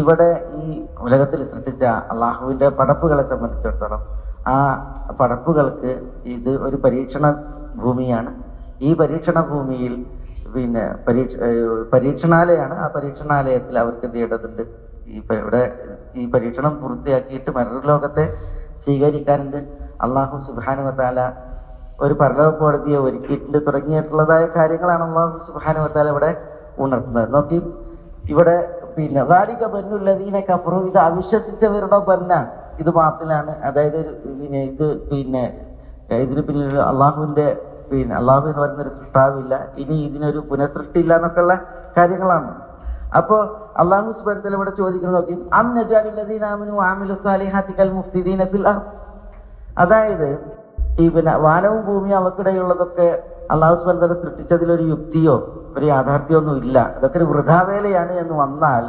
ഇവിടെ ഈ ഉലകത്തിൽ സൃഷ്ടിച്ച അള്ളാഹുവിന്റെ പടപ്പുകളെ സംബന്ധിച്ചിടത്തോളം ആ പടപ്പുകൾക്ക് ഇത് ഒരു പരീക്ഷണ ഭൂമിയാണ്. ഈ പരീക്ഷണ ഭൂമിയിൽ പരീക്ഷണാലയാണ്. ആ പരീക്ഷണാലയത്തിൽ അവർക്ക് എന്ത് ചെയ്യേണ്ടതുണ്ട്? ഇവിടെ ഈ പരീക്ഷണം പൂർത്തിയാക്കിയിട്ട് മരണലോകത്തെ സ്വീകരിക്കാറുണ്ട്. അള്ളാഹു സുബ്ഹാനഹു വ തആല ഒരു പരലോക കോടതിയെ ഒരുക്കിയിട്ടുണ്ട്. തുടങ്ങിയിട്ടുള്ളതായ കാര്യങ്ങളാണ് അള്ളാഹു സുബ്ഹാനഹു വ തആല ഇവിടെ ഉണർത്തുന്നത്. നോക്കി, ഇവിടെ ദാലിക ബന്നുല്ലദീന കഫറു, ഇത് അവിശ്വസിച്ചവരുടെ ബന്നാണ്, ഇത് ബാത്തിലാണ്. അതായത് ഇതിന് പിന്നിൽ അള്ളാഹുവിന്റെ അള്ളാഹു എന്ന് പറയുന്നൊരു സൃഷ്ടാവില്ല, ഇനി ഇതിനൊരു പുനഃസൃഷ്ടി ഇല്ല എന്നൊക്കെയുള്ള കാര്യങ്ങളാണ്. അപ്പോ അള്ളാഹു സുബ്ഹാനഹു വ തആല ഇവിടെ ചോദിക്കുന്നത് നോക്കി, അം നജഅലുല്ലദീന ആമനു വഅമിലു സ്വാലിഹാത്തി കൽ മുഫ്സിദീന ഫിൽ അർദ്. അതായത് ഈ വാനവും ഭൂമിയും അവക്കിടയുള്ളതൊക്കെ അള്ളാഹു സുബ്ഹാനഹു വ തആല സൃഷ്ടിച്ചതിലൊരു യുക്തിയോ ഒരു യാഥാർത്ഥ്യമോ ഒന്നും ഇല്ല, അതൊക്കെ ഒരു വൃഥാവേലയാണ് എന്ന് വന്നാൽ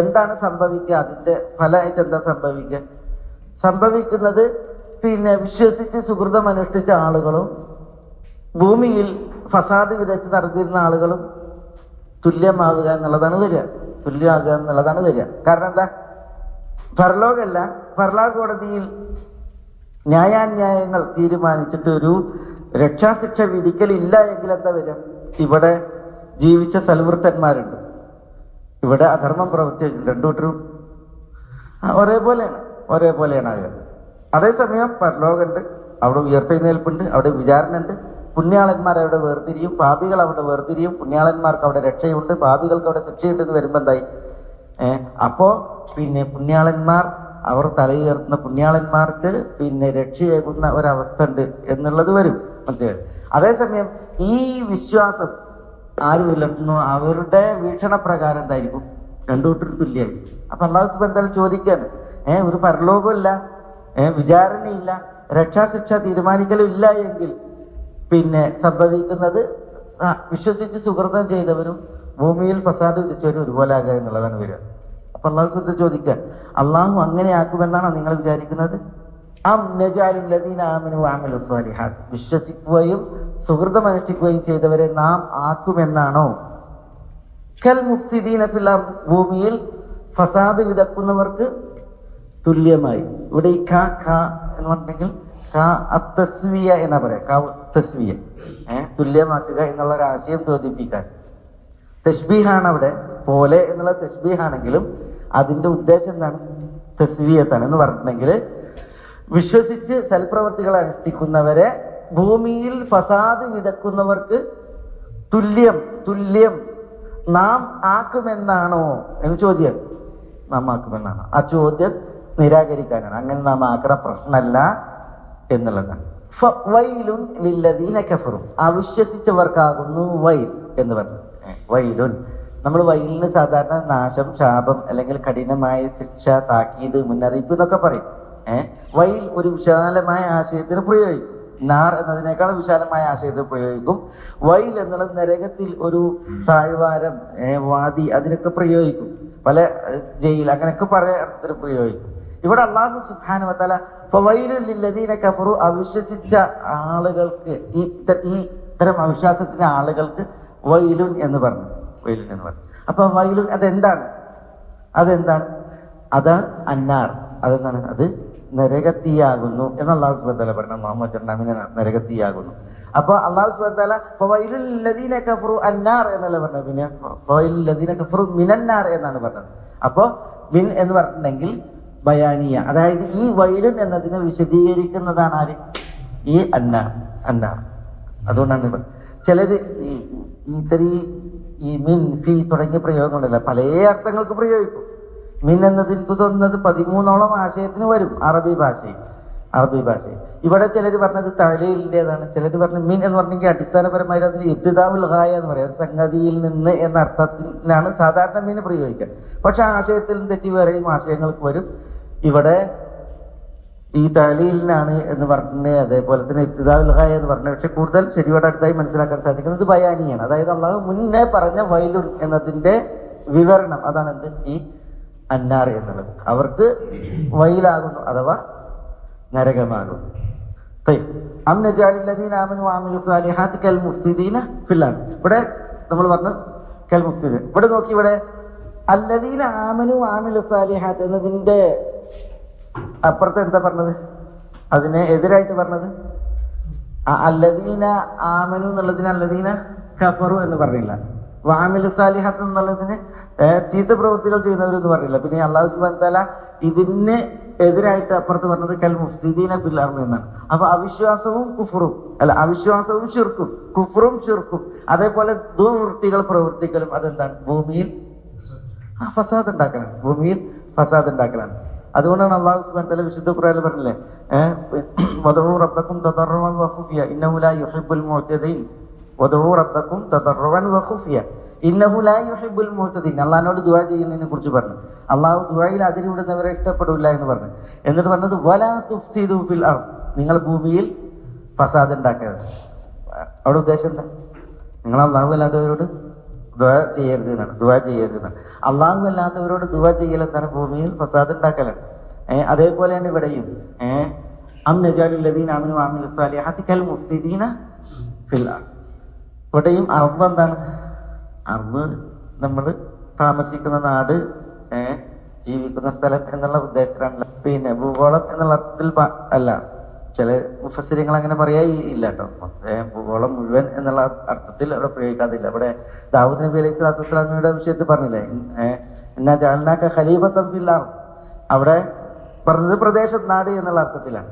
എന്താണ് സംഭവിക്കുക? അതിന്റെ ഫലമായിട്ട് എന്താ സംഭവിക്കുന്നത്? വിശ്വസിച്ച് സുഹൃതം അനുഷ്ഠിച്ച ആളുകളും ഭൂമിയിൽ ഫസാദ് വിതച്ച് നടത്തിയിരുന്ന ആളുകളും തുല്യമാവുക എന്നുള്ളതാണ് വരിക. കാരണം എന്താ? പരലോകമല്ല, പരലോക കോടതിയിൽ ന്യായാന്യായങ്ങൾ തീരുമാനിച്ചിട്ട് ഒരു രക്ഷാശിക്ഷ വിധിക്കലില്ല എങ്കിൽ എന്താ വരിക? ഇവിടെ ജീവിച്ച സൽവൃത്തന്മാരുണ്ട്, ഇവിടെ അധർമ്മം പ്രവർത്തിച്ചിട്ടുണ്ട്. രണ്ടു കൂട്ടരും ഒരേപോലെയാണ് ആകുക. അതേസമയം പരലോകമുണ്ട്, അവിടെ ഉയർത്തെഴുന്നേൽപ്പുണ്ട്, അവിടെ വിചാരണ ഉണ്ട്. പുണ്യാളന്മാർ അവിടെ വേർതിരിയും, പാപികൾ അവിടെ വേർതിരിയും. പുണ്യാളന്മാർക്ക് അവിടെ രക്ഷയുണ്ട്, പാപികൾക്ക് അവിടെ ശിക്ഷയുണ്ടെന്ന് വരുമ്പോ എന്തായി? അപ്പോ പുണ്യാളന്മാർ, അവർ തലയുയർത്തുന്ന പുണ്യാളന്മാർക്ക് രക്ഷയാകുന്ന ഒരവസ്ഥ ഉണ്ട് എന്നുള്ളത് വരും. മനസ്സിലായി? അതേസമയം ഈ വിശ്വാസം ആര് പുലർത്തുന്നു അവരുടെ വീക്ഷണപ്രകാരം എന്തായിരിക്കും? രണ്ടു കൂട്ടരും തുല്യമായി. അപ്പൊ അല്ലാഹു സുബ്ഹാനഹു വ തആല ചോദിക്കാണ്, ഒരു പരലോകമില്ല, വിചാരണയില്ല, രക്ഷാശിക്ഷ തീരുമാനിക്കലും ഇല്ല എങ്കിൽ സംഭവിക്കുന്നത് വിശ്വസിച്ച് സുഹൃതം ചെയ്തവരും ഭൂമിയിൽ ഫസാദ് വിധിച്ചവരും ഒരുപോലെ ആകുക എന്നുള്ളതാണ് വരിക. അപ്പൊ അല്ലാഹു സുബ്ഹാനഹു വ തആല ചോദിക്കുക, അള്ളാഹു അങ്ങനെ ആക്കുമെന്നാണോ നിങ്ങൾ വിചാരിക്കുന്നത്? അം നജഅലുല്ലദീന ആമനു വഅമിലു സ്വാലിഹാത്ത്, വിശ്വസിക്കുകയും സുഹൃതം അനുഷ്ഠിക്കുകയും ചെയ്തവരെ നാം ആക്കുമെന്നാണോ? കൽ മുഫ്സിദീന ഫിൽ അർദ്, ഭൂമിയിൽ ഫസാദ് വിതക്കുന്നവർക്ക് തുല്യമായി. ഇവിടെ ഈ ക എന്ന് പറഞ്ഞിട്ടുണ്ടെങ്കിൽ തസ്വിയ എന്നാ പറയാ, തസ്വിയ തുല്യമാക്കുക എന്നുള്ള ഒരു ആശയം തോന്നിപ്പിക്കാൻ. തശ്ബീഹാണ് അവിടെ, പോലെ എന്നുള്ള തശ്ബീഹാണെങ്കിലും അതിന്റെ ഉദ്ദേശം എന്താണ്? തസ്വിയത്താണ്. എന്ന് പറഞ്ഞിട്ടുണ്ടെങ്കിൽ വിശ്വസിച്ച് സൽപ്രവർത്തികൾ അനുഷ്ഠിക്കുന്നവരെ ഭൂമിയിൽ ഫസാദ് വിതക്കുന്നവർക്ക് തുല്യം നാം ആക്കുമെന്നാണോ എന്ന് ചോദ്യം. നാം ആക്കുമെന്നാണോ? ആ ചോദ്യം നിരാകരിക്കാനാണ്. അങ്ങനെ നാം ആക്കണ പ്രശ്നമല്ല എന്നുള്ളതാണ്. വൈലുൻ ലില്ലദീന കഫറു, അവിശ്വസിച്ചവർക്കാകുന്നു വൈൽ എന്ന് പറഞ്ഞു. വൈലുൻ, നമ്മൾ വൈലിന് സാധാരണ നാശം, ശാപം, അല്ലെങ്കിൽ കഠിനമായ ശിക്ഷ, താക്കീത്, മുന്നറിയിപ്പ് എന്നൊക്കെ പറയും. വൈൽ ഒരു വിശാലമായ ആശയത്തിന് പ്രയോഗിക്കും. നാർ എന്നതിനേക്കാൾ വിശാലമായ ആശയത്തിന് പ്രയോഗിക്കും. വൈൽ എന്നുള്ളത് നരകത്തിൽ ഒരു താഴ്വാരം, വാദി, അതിനൊക്കെ പ്രയോഗിക്കും. പല ജയിൽ അങ്ങനെയൊക്കെ പല അർത്ഥത്തിൽ പ്രയോഗിക്കും. ഇവിടെ അല്ലാഹു സുബ്ഹാനഹു വ തആല ഫവൈലുൽ ലില്ലദീന കഫറു, അവിശ്വസിച്ച ആളുകൾക്ക്, ഈ ഇത്തരം അവിശ്വാസത്തിന്റെ ആളുകൾക്ക് വൈലുൻ എന്ന് പറഞ്ഞു. അപ്പൊ വൈലുൻ അതെന്താണ്? അതാണ് അന്നാർ. അതെന്താണ്? അത് നരകത്തീയാകുന്നു എന്ന് അല്ലാഹു സുബ്ഹാനഹു വ തആല പറഞ്ഞു. മുഹമ്മദ് നരകത്തീയാകുന്നു. അപ്പൊ അല്ലാഹു സുബ്ഹാനഹു വ തആല ഫവൈലുൽ ലദീന കഫറു അന്നാർ എന്നല്ല പറഞ്ഞത്, പിന്നെ ഫവൈലുൽ ലദീന കഫറു മിനന്നാർ എന്നാണ് പറഞ്ഞത്. അപ്പൊ മിൻ എന്ന് പറഞ്ഞിട്ടുണ്ടെങ്കിൽ ബയാനിയ, അതായത് ഈ വൈലുൻ എന്നതിനെ വിശദീകരിക്കുന്നതാണ് ആര്? ഈ അന്നാർ. അതുകൊണ്ടാണ് ചിലര് ഈ മിൻ, ഫി തുടങ്ങിയ പ്രയോഗങ്ങളുണ്ടല്ല, പല അർത്ഥങ്ങൾക്ക് പ്രയോഗിക്കും. മിൻ എന്നതിന് എനിക്ക് തോന്നുന്നത് 13ഓളം ആശയത്തിന് വരും അറബി ഭാഷയിൽ. ഇവിടെ ചിലർ പറഞ്ഞത് തഅലീലിൻ്റെതാണ്, ചിലർ പറഞ്ഞു മിൻ എന്ന് പറഞ്ഞെങ്കിൽ അടിസ്ഥാനപരമായി അതിന് ഇബ്തിദാഉൽ ഗായ എന്ന് പറയാം, ഒരു സംഗതിയിൽ നിന്ന് എന്ന അർത്ഥത്തിലാണ് സാധാരണ മീൻ പ്രയോഗിക്കുക. പക്ഷെ ആശയത്തിൽ തെറ്റി വേറെയും ആശയങ്ങൾക്ക് വരും. ഇവിടെ ഈ തഅലീലിനാണ് എന്ന് പറഞ്ഞ്, അതേപോലെ തന്നെ ഇബ്തിദാഉൽ ഗായ എന്ന് പറഞ്ഞു. പക്ഷെ കൂടുതൽ ശരിയോടെ അടുത്തായി മനസ്സിലാക്കാൻ സാധിക്കുന്നത് ബയാനിയാണ്. അതായത് അള്ളാഹു മുന്നേ പറഞ്ഞ വൈലുൻ എന്നതിന്റെ വിവരണം, അതാണ് എന്ത് ഈ അന്നാർ എന്നുള്ളത്. അവർക്ക് വൈലാകുന്നു അഥവാ നരകമാകും. ഇവിടെ നമ്മൾ പറഞ്ഞു കൽ മുഫ്സിദീൻ. ഇവിടെ നോക്കി, ഇവിടെ അല്ലദീന ആമനു വഅമിലു സാലിഹാത്ത് എന്നതിന്റെ അപ്പുറത്ത് എന്താ പറഞ്ഞത്? അതിനെ എതിരായിട്ട് പറഞ്ഞത് അല്ലദീന ആമനു എന്നുള്ളതിന് അല്ലദീന കഫറു എന്ന് പറഞ്ഞില്ല. വഅമിലു സാലിഹാത്ത് എന്നുള്ളതിന് ചീത്ത പ്രവൃത്തികൾ ചെയ്യുന്നവരെന്ന് പറഞ്ഞില്ല. പിന്നെ അല്ലാഹു സുബ്ഹാനഹു വ തആല ഇതിന് എതിരായിട്ട് അപ്പുറത്ത് പറഞ്ഞത് കൽ മുഫ്സിദീന ഫിൽ അർദ് എന്നാണ്. അപ്പൊ അവിശ്വാസവും ശിർക്കും, കുഫറും ശിർക്കും, അതേപോലെ ദുർവൃത്തികൾ പ്രവർത്തിക്കലും അതെന്താണ്? ഭൂമിയിൽ ഫസാദ് ഉണ്ടാക്കലാണ്. അതുകൊണ്ടാണ് അല്ലാഹു സുബ്ഹാനഹു വ തആല വിശുദ്ധ ഖുർആനിൽ പറഞ്ഞില്ലേ, വദഉ റബ്ബക്കും തദർറുൻ വഖുഫിയ ഇന്നഹു ലാ യുഹിബ്ബുൽ മുഅ്തദീൻ. വദഉ റബ്ബക്കും തദർറുൻ വഖുഫിയ ഇന്നഹു ലാ യുഹിബ്ബുൽ മുഅ്തദീൻ. അള്ളാഹിനോട് ദുആ ചെയ്യുന്നതിനെ കുറിച്ച് പറഞ്ഞു. അള്ളാഹു ദുആയിൽ അതിരിവിടുന്നവരെ ഇഷ്ടപ്പെടില്ല എന്ന് പറഞ്ഞു. എന്നിട്ട് പറഞ്ഞത് വലാ തുഫ്സിദു ഫിൽ അർദ്, നിങ്ങൾ ഭൂമിയിൽ ഫസാദ് ഉണ്ടാക്കരുത്. അവിടെ ഉദ്ദേശം എന്താ? നിങ്ങൾ അള്ളാഹു അല്ലാത്തവരോട് ദുആ ചെയ്യരുത് എന്നാണ്. അള്ളാഹു അല്ലാത്തവരോട് ദുആ ചെയ്യൽ എന്താണ്? ഭൂമിയിൽ ഫസാദ് ഉണ്ടാക്കലാണ്. അതേപോലെയാണ് ഇവിടെയും അം നജാലുൽ ലദീന ആമനു വഅമിലു സ്സാലിഹാത്തി കൽ മുഫ്സിദീന ഫിൽ അർദ്. ഇവിടെയും അർദ് എന്താണ്? അർദ് നമ്മൾ താമസിക്കുന്ന നാട്, ജീവിക്കുന്ന സ്ഥലം എന്നുള്ള ഉദ്ദേശത്തിലാണ്. പിന്നെ ഭൂഗോളം എന്നുള്ള അർത്ഥത്തിൽ അല്ല. ചില മുഫസ്സിരിങ്ങൾ അങ്ങനെ പറയാ ഇല്ല കേട്ടോ. ഭൂഗോളം മുഴുവൻ എന്നുള്ള അർത്ഥത്തിൽ അവിടെ പ്രയോഗിക്കാതില്ല. ഇവിടെ ദാവൂദ് നബി അലൈഹി സ്വലാത്തു വസ്സലാമിയുടെ വിഷയത്തിൽ പറഞ്ഞില്ലേ, എന്നാ ജഅൽനാക ഖലീഫത്തൻ ഫിൽ അർദ്, അവിടെ പറഞ്ഞത് പ്രദേശം, നാട് എന്നുള്ള അർത്ഥത്തിലാണ്.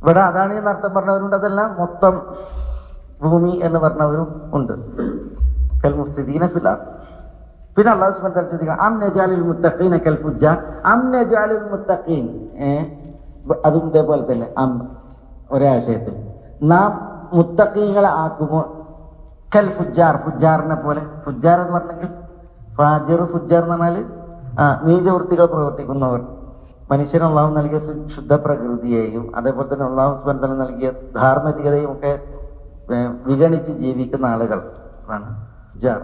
ഇവിടെ അതാണ് എന്ന അർത്ഥം പറഞ്ഞവരുണ്ട്, അതെല്ലാം മൊത്തം ഭൂമി എന്ന് പറഞ്ഞവരും ഉണ്ട്. കൽ മുഫ്സിദീന ഫിൽ അർദ്. പിന്നെ അല്ലാഹു സുബ്ഹാനഹു വ തആല ചോദിക്കുക അം നജഅലുൽ മുത്തഖീന കൽ ഫുജ്ജാർ അം നജഅലുൽ മുത്തഖീൻ. അതും ഇതേപോലെ തന്നെ ഒരാശയത്തിൽ നാം മുത്തഖീങ്ങളെ ആക്കുമോ കൽ ഫുജ്ജാർ, ഫുജ്ജാറിനെ പോലെ. ഫുജ്ജാർ എന്ന് പറഞ്ഞെങ്കിൽ ഫുജ്ജാർ എന്ന് പറഞ്ഞാൽ നീചവൃത്തികൾ പ്രവർത്തിക്കുന്നവർ. മനുഷ്യന് അള്ളാഹു നൽകിയ ശുദ്ധ പ്രകൃതിയെയും അതേപോലെ തന്നെ അള്ളാഹു സുബ്ഹാനഹു വ തആല നൽകിയ ധാർമ്മികതയും ഒക്കെ വിഗണിച്ച് ജീവിക്കുന്ന ആളുകൾ ആണ് ഫുജ്ജാർ.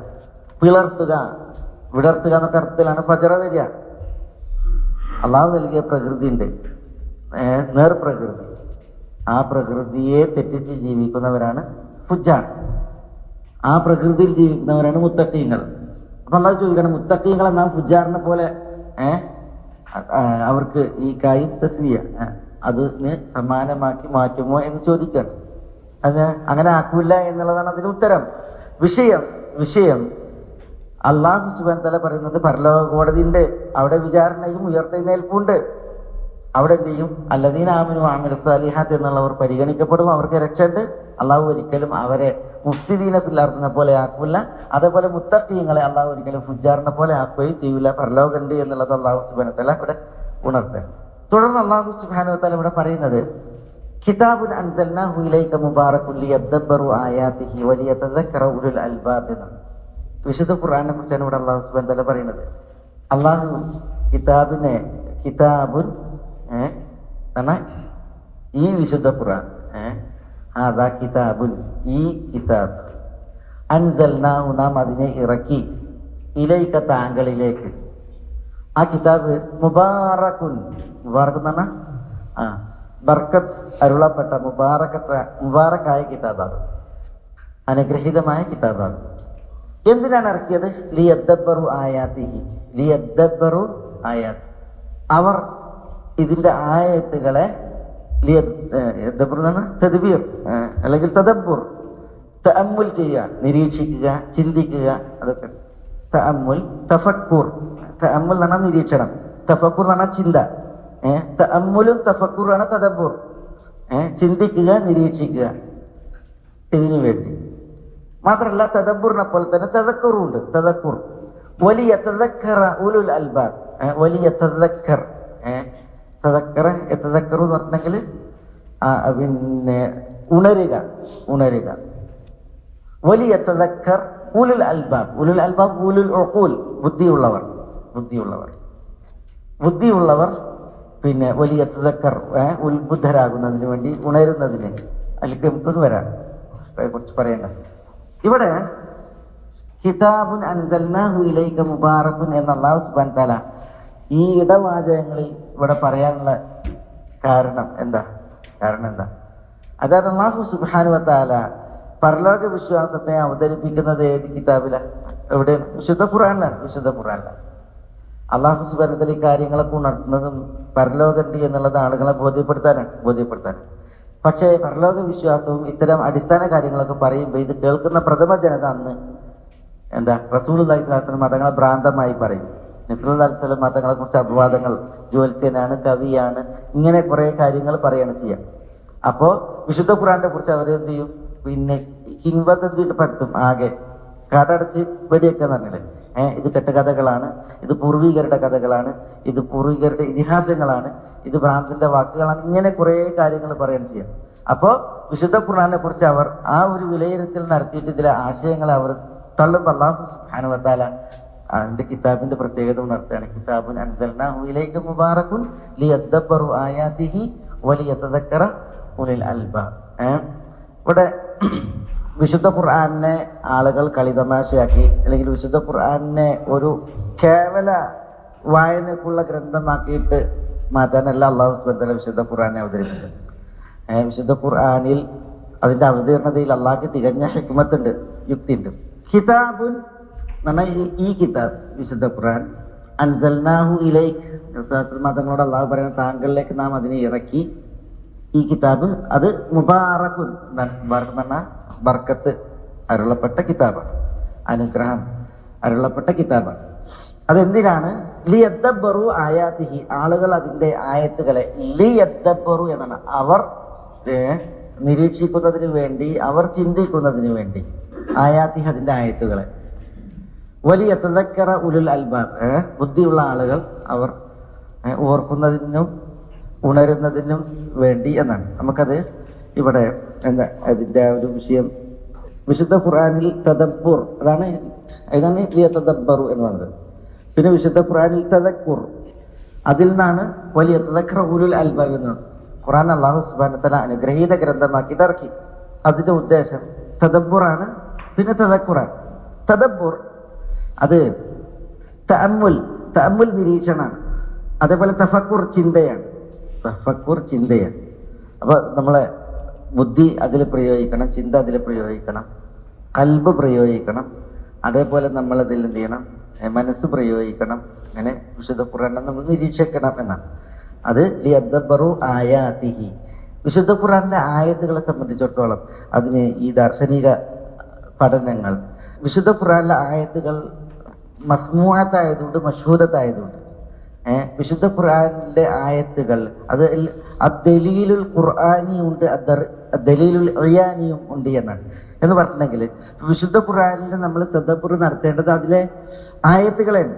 വിടർത്തുക എന്നൊക്കെ അർത്ഥത്തിലാണ് ഫജറ വരിക. അള്ളാഹു നൽകിയ പ്രകൃതി ഉണ്ട്, നേർപ്രകൃതി. ആ പ്രകൃതിയെ തെറ്റിച്ച് ജീവിക്കുന്നവരാണ് ഫുജ്ജാർ. ആ പ്രകൃതിയിൽ ജീവിക്കുന്നവരാണ് മുത്തഖീങ്ങൾ. അപ്പൊ അള്ളാഹു ചോദിക്കണം, മുത്തഖീങ്ങളെ നാം ഫുജ്ജാറിനെ പോലെ അവർക്ക് ഈ കായും തസ്വിയ അതിന് സമാനമാക്കി മാറ്റുമോ എന്ന് ചോദിക്കണം. അത് അങ്ങനെ ആക്കൂല എന്നുള്ളതാണ് അതിന് ഉത്തരം. വിഷയം അള്ളാഹു സുബ്ഹാനഹു വ തആല പറയുന്നത് പരലോക കോടതിയുണ്ട്, അവിടെ വിചാരണയും ഉയർത്തെഴുന്നേൽപ്പുണ്ട്. അവിടെ എന്ത് ചെയ്യും? അല്ലദീന ആമനു വഅമിലു സ്സാലിഹാത്ത് എന്നുള്ളവർ പരിഗണിക്കപ്പെടും, അവർക്ക് രക്ഷയുണ്ട്. അള്ളാഹു ഒരിക്കലും അവരെ മുഫ്സിദീന ഫിൽ അർദിനെ പോലെ ആക്കൂല. അതേപോലെ മുത്തഖീങ്ങളെ അള്ളാഹു ഒരിക്കലും ഫുജ്ജാറിനെ പോലെ ആക്കുകയും ചെയ്യൂല. പരലോകമുണ്ട് എന്നുള്ളത് അള്ളാഹു സുബ്ഹാനഹു വ തആല ഇവിടെ ഉണർത്തുക. തുടർന്ന് അള്ളാഹു സുബ്ഹാനഹു വ തആല ഇവിടെ പറയുന്നത് കിതാബുൻ അൻസൽനാഹു ഇലൈക മുബാറകുൻ ലിയദ്ദബ്ബറു ആയാതിഹി വലിയതദക്കറ ഉലുൽ അൽബാബ് എന്നാണ്. വിശുദ്ധ ഖുർആനെ കുറിച്ചാണ് ഇവിടെ അള്ളാഹു സുബ്ഹാനഹു വ തആല പറയുന്നത്. അള്ളാഹു കിതാബുൻ ഈ വിശുദ്ധ ഖുർആൻ, ആദാ കിതാബുൻ ഈ കിതാബ്, അൻസൽനാഹു നാം അതിനെ ഇറക്കി, ഇലൈക താങ്കളിലേക്ക്. ആ കിതാബ് മുബാറകുൻ, മുബാറക് എന്ന് പറഞ്ഞാൽ ബർക്കത്ത് അരുളപ്പെട്ട മുബാറക്കായ കിതാബാണ്, അനുഗ്രഹീതമായ കിതാബാണ്. എന്തിനാണ് ഇറക്കിയത്? ലിയദ്ദബ്ബറു ആയാത്ത്, അവർ ഇതിന്റെ ആയത്തുകളെ തദ്ബീർ അല്ലെങ്കിൽ തഅമ്മുൽ ചെയ്യുക, നിരീക്ഷിക്കുക, ചിന്തിക്കുക. അതൊക്കെ തഫക്കൂർ എന്ന് പറഞ്ഞാൽ നിരീക്ഷണം, തഫക്കൂർ എന്ന് പറഞ്ഞാൽ ചിന്ത. തഅമ്മുലും തഫക്കൂറാണ് തദബ്ബുർ. ചിന്തിക്കുക, നിരീക്ഷിക്കുക. ഇതിനു വേണ്ടി മാത്രമല്ല തദബ്ബുറിനെ പോലെ തന്നെ തദക്കുറും ഉണ്ട്. തദക്കുർ വലിയ തദക്കറ ഉലുൽ അൽബാബ്, വലിയ തദക്കർ തദക്കറ യതദക്കറു എന്ന് പറഞ്ഞെങ്കിൽ പിന്നെ ഉണരുക ഉണരുക. വലിയ തദക്കർ ഉലുൽ അൽബാബ്, ഉലുൽ അൽബാബ് ഉലുൽ ഉഖൂൽ, ബുദ്ധിയുള്ളവർ ബുദ്ധിയുള്ളവർ ബുദ്ധിയുള്ളവർ പിന്നെ വലിയ തദക്കർ ഉത്ബുദ്ധരാകുന്നതിന് വേണ്ടി ഉണരുന്നതിന്. അല്ലെങ്കിൽ നമുക്കൊന്ന് വരാം കുറിച്ച് പറയേണ്ട. ഇവിടെ കിതാബുൻ അൻസൽനാഹു ഇലൈക മുബാറകുൻ എന്ന അല്ലാഹു സുബ്ഹാനഹു തആല ഈ ഇടവാചകങ്ങളിൽ ഇവിടെ പറയാനുള്ള കാരണം എന്താ? അതായത് അല്ലാഹു സുബ്ഹാനഹു വതആല പരലോക വിശ്വാസത്തെ അവതരിപ്പിക്കുന്നത് ഏത് കിതാബിലാണ്? എവിടെയാണ്? വിശുദ്ധ ഖുർആനിലാണ്. വിശുദ്ധ ഖുർആനിലാണ് അല്ലാഹു സുബ്ഹാനഹു വതആല ഈ കാര്യങ്ങളൊക്കെ ഉണർത്തുന്നതും പരലോകമുണ്ട് എന്നുള്ളത് ആളുകളെ ബോധ്യപ്പെടുത്താനാണ്. പക്ഷേ പരലോക വിശ്വാസവും ഇത്തരം അടിസ്ഥാന കാര്യങ്ങളൊക്കെ പറയുമ്പോൾ ഇത് കേൾക്കുന്ന പ്രഥമ ജനത അന്ന് എന്താ റസൂലുള്ളാഹി സ്വല്ലല്ലാഹു അലൈഹി വസല്ലം മതങ്ങളെ ഭ്രാന്തമായി പറയും. നബി സല്ലല്ലാഹു അലൈഹി വസല്ലം മതങ്ങളെ കുറിച്ച് അപവാദങ്ങൾ, ജ്യോത്സ്യനാണ്, കവിയാണ്, ഇങ്ങനെ കുറെ കാര്യങ്ങൾ പറയാണ് ചെയ്യാം. അപ്പോ വിശുദ്ധ ഖുർആനെ കുറിച്ച് അവർ എന്ത് ചെയ്യും? പിന്നെ കിംവദന്തിയിട്ട് പറ്റും, ആകെ കടടച്ച് വെടിയൊക്കെ പറഞ്ഞില്ലേ, ഇത് കെട്ടുകഥകളാണ്, ഇത് പൂർവികരുടെ കഥകളാണ്, ഇത് പൂർവികരുടെ ഇതിഹാസങ്ങളാണ്, ഇത് ഭ്രാന്തിന്റെ വാക്കുകളാണ്, ഇങ്ങനെ കുറെ കാര്യങ്ങൾ പറയുകയാണ് ചെയ്യാം. അപ്പോ വിശുദ്ധ ഖുർആനെ കുറിച്ച് അവർ ആ ഒരു വിലയിരുത്തൽ നടത്തിയിട്ട് ഇതിലെ ആശയങ്ങളെ അവർ തള്ളുമ്പോൾ അല്ലാഹു സുബ്ഹാനഹു വതആല അതിന്റെ കിതാബിന്റെ പ്രത്യേകത ഉണർത്തുകയാണ്. കിതാബുൻ അൻസൽനാഹു ഇലൈക മുബാറകുൻ ലിയദ്ദബ്ബറു ആയാതിഹി വലിയതദക്കറ ഉലുൽ അൽബാബ്. ഇവിടെ വിശുദ്ധ ഖുർആനെ ആളുകൾ കളിതമാശയാക്കി, അല്ലെങ്കിൽ വിശുദ്ധ ഖുർആനെ ഒരു കേവല വായനക്കുള്ള ഗ്രന്ഥമാക്കിയിട്ട് മാറ്റാനല്ല അല്ലാഹു സുബ്ഹാനഹു വതആല വിശുദ്ധ ഖുർആനെ അവതരിപ്പിച്ചത്. വിശുദ്ധ ഖുർആനിൽ അതിന്റെ അവതീർണതയിൽ അള്ളാഹ്ക്ക് തികഞ്ഞ ഹിക്മത്തുണ്ട്, യുക്തിയുണ്ട്. കിതാബുൻ ഈ കിതാബ് വിശുദ്ധ ഖുർആൻ അൻസൽനാഹു ഇലൈക് തങ്ങളോട് അള്ളാഹു പറയുന്ന താങ്കളിലേക്ക് നാം അതിനെ ഇറക്കി. ഈ കിതാബ് അത് മുബാറകുൻ, മുബാറക് എന്ന് പറഞ്ഞാൽ ബർക്കത്ത്, അരുളപ്പെട്ട കിതാബാണ്, അനുഗ്രഹം അരുളപ്പെട്ട കിതാബാണ്. അതെന്തിനാണ്? ലിയദ്ദബ്ബറു ആയാതിഹി, ആളുകൾ അതിന്റെ ആയത്തുകളെ ലിയദ്ദബ്ബറു എന്നാണ്, അവർ നിരീക്ഷിക്കുന്നതിന് വേണ്ടി, അവർ ചിന്തിക്കുന്നതിന് വേണ്ടി, ആയാതിഹി അതിന്റെ ആയത്തുകളെ. വലിയ തദക്കറ ഉലുൽ അൽബാബ്, ബുദ്ധിയുള്ള ആളുകൾ അവർ ഓർക്കുന്നതിനും ഉണരുന്നതിനും വേണ്ടി എന്നാണ്. നമുക്കത് ഇവിടെ എന്താ അതിന്റെ ഒരു വിഷയം വിശുദ്ധ ഖുർആനിൽ തദബ്ബുർ, അതാണ് ലിയ തദബ്ബറു എന്ന് പറഞ്ഞത്. പിന്നെ വിശുദ്ധ ഖുർആനിൽ തദക്കുർ, അതിൽ നിന്നാണ് വലിയ തദക്കറ ഉലുൽ അൽബാബ് എന്ന്. ഖുർആൻ അല്ലാഹു സുബ്ഹാനഹു വതആല അനുഗ്രഹീത ഗ്രന്ഥമാക്കിയിട്ട് ഇറക്കി. അതിന്റെ ഉദ്ദേശം തദബ്ബുറാണ്, പിന്നെ തദക്കുറാണ്. തദബ്ബുർ അത് തഅമ്മുൽ നിരീക്ഷണമാണ്. അതേപോലെ തഫക്കുർ ചിന്തയാണ്. അപ്പൊ നമ്മളെ ബുദ്ധി അതിൽ പ്രയോഗിക്കണം, ചിന്ത അതിൽ പ്രയോഗിക്കണം, കൽബ് പ്രയോഗിക്കണം, അതേപോലെ നമ്മളതിൽ എന്ത് ചെയ്യണം? മനസ്സ് പ്രയോഗിക്കണം. അങ്ങനെ വിശുദ്ധ ഖുർആനെ നമ്മൾ നിരീക്ഷിക്കണം എന്നാണ്. അത് ലിയദ്ദബ്ബറു ആയാതിഹി. വിശുദ്ധ ഖുർആനിലെ ആയത്തുകളെ സംബന്ധിച്ചിടത്തോളം അതിന് ഈ ദാർശനിക പഠനങ്ങൾ, വിശുദ്ധ ഖുർആനിലെ ആയത്തുകൾ മസ്മൂഅത്തായതുകൊണ്ട് മഷ്ഹൂദത്തായതുകൊണ്ട്, വിശുദ്ധ ഖുർആനിലെ ആയത്തുകൾ അത് അദ്ദലീലുൽ ഖുർആനി ഉണ്ട്, അദ്ദലീലുൽ ഇയാനിയും ഉണ്ട് എന്നാണ്. എന്ന് പറഞ്ഞിട്ടുണ്ടെങ്കിൽ വിശുദ്ധ ഖുർആനിൽ നമ്മൾ തദബ്ബുർ നടത്തേണ്ടത് അതിലെ ആയത്തുകളാണ്.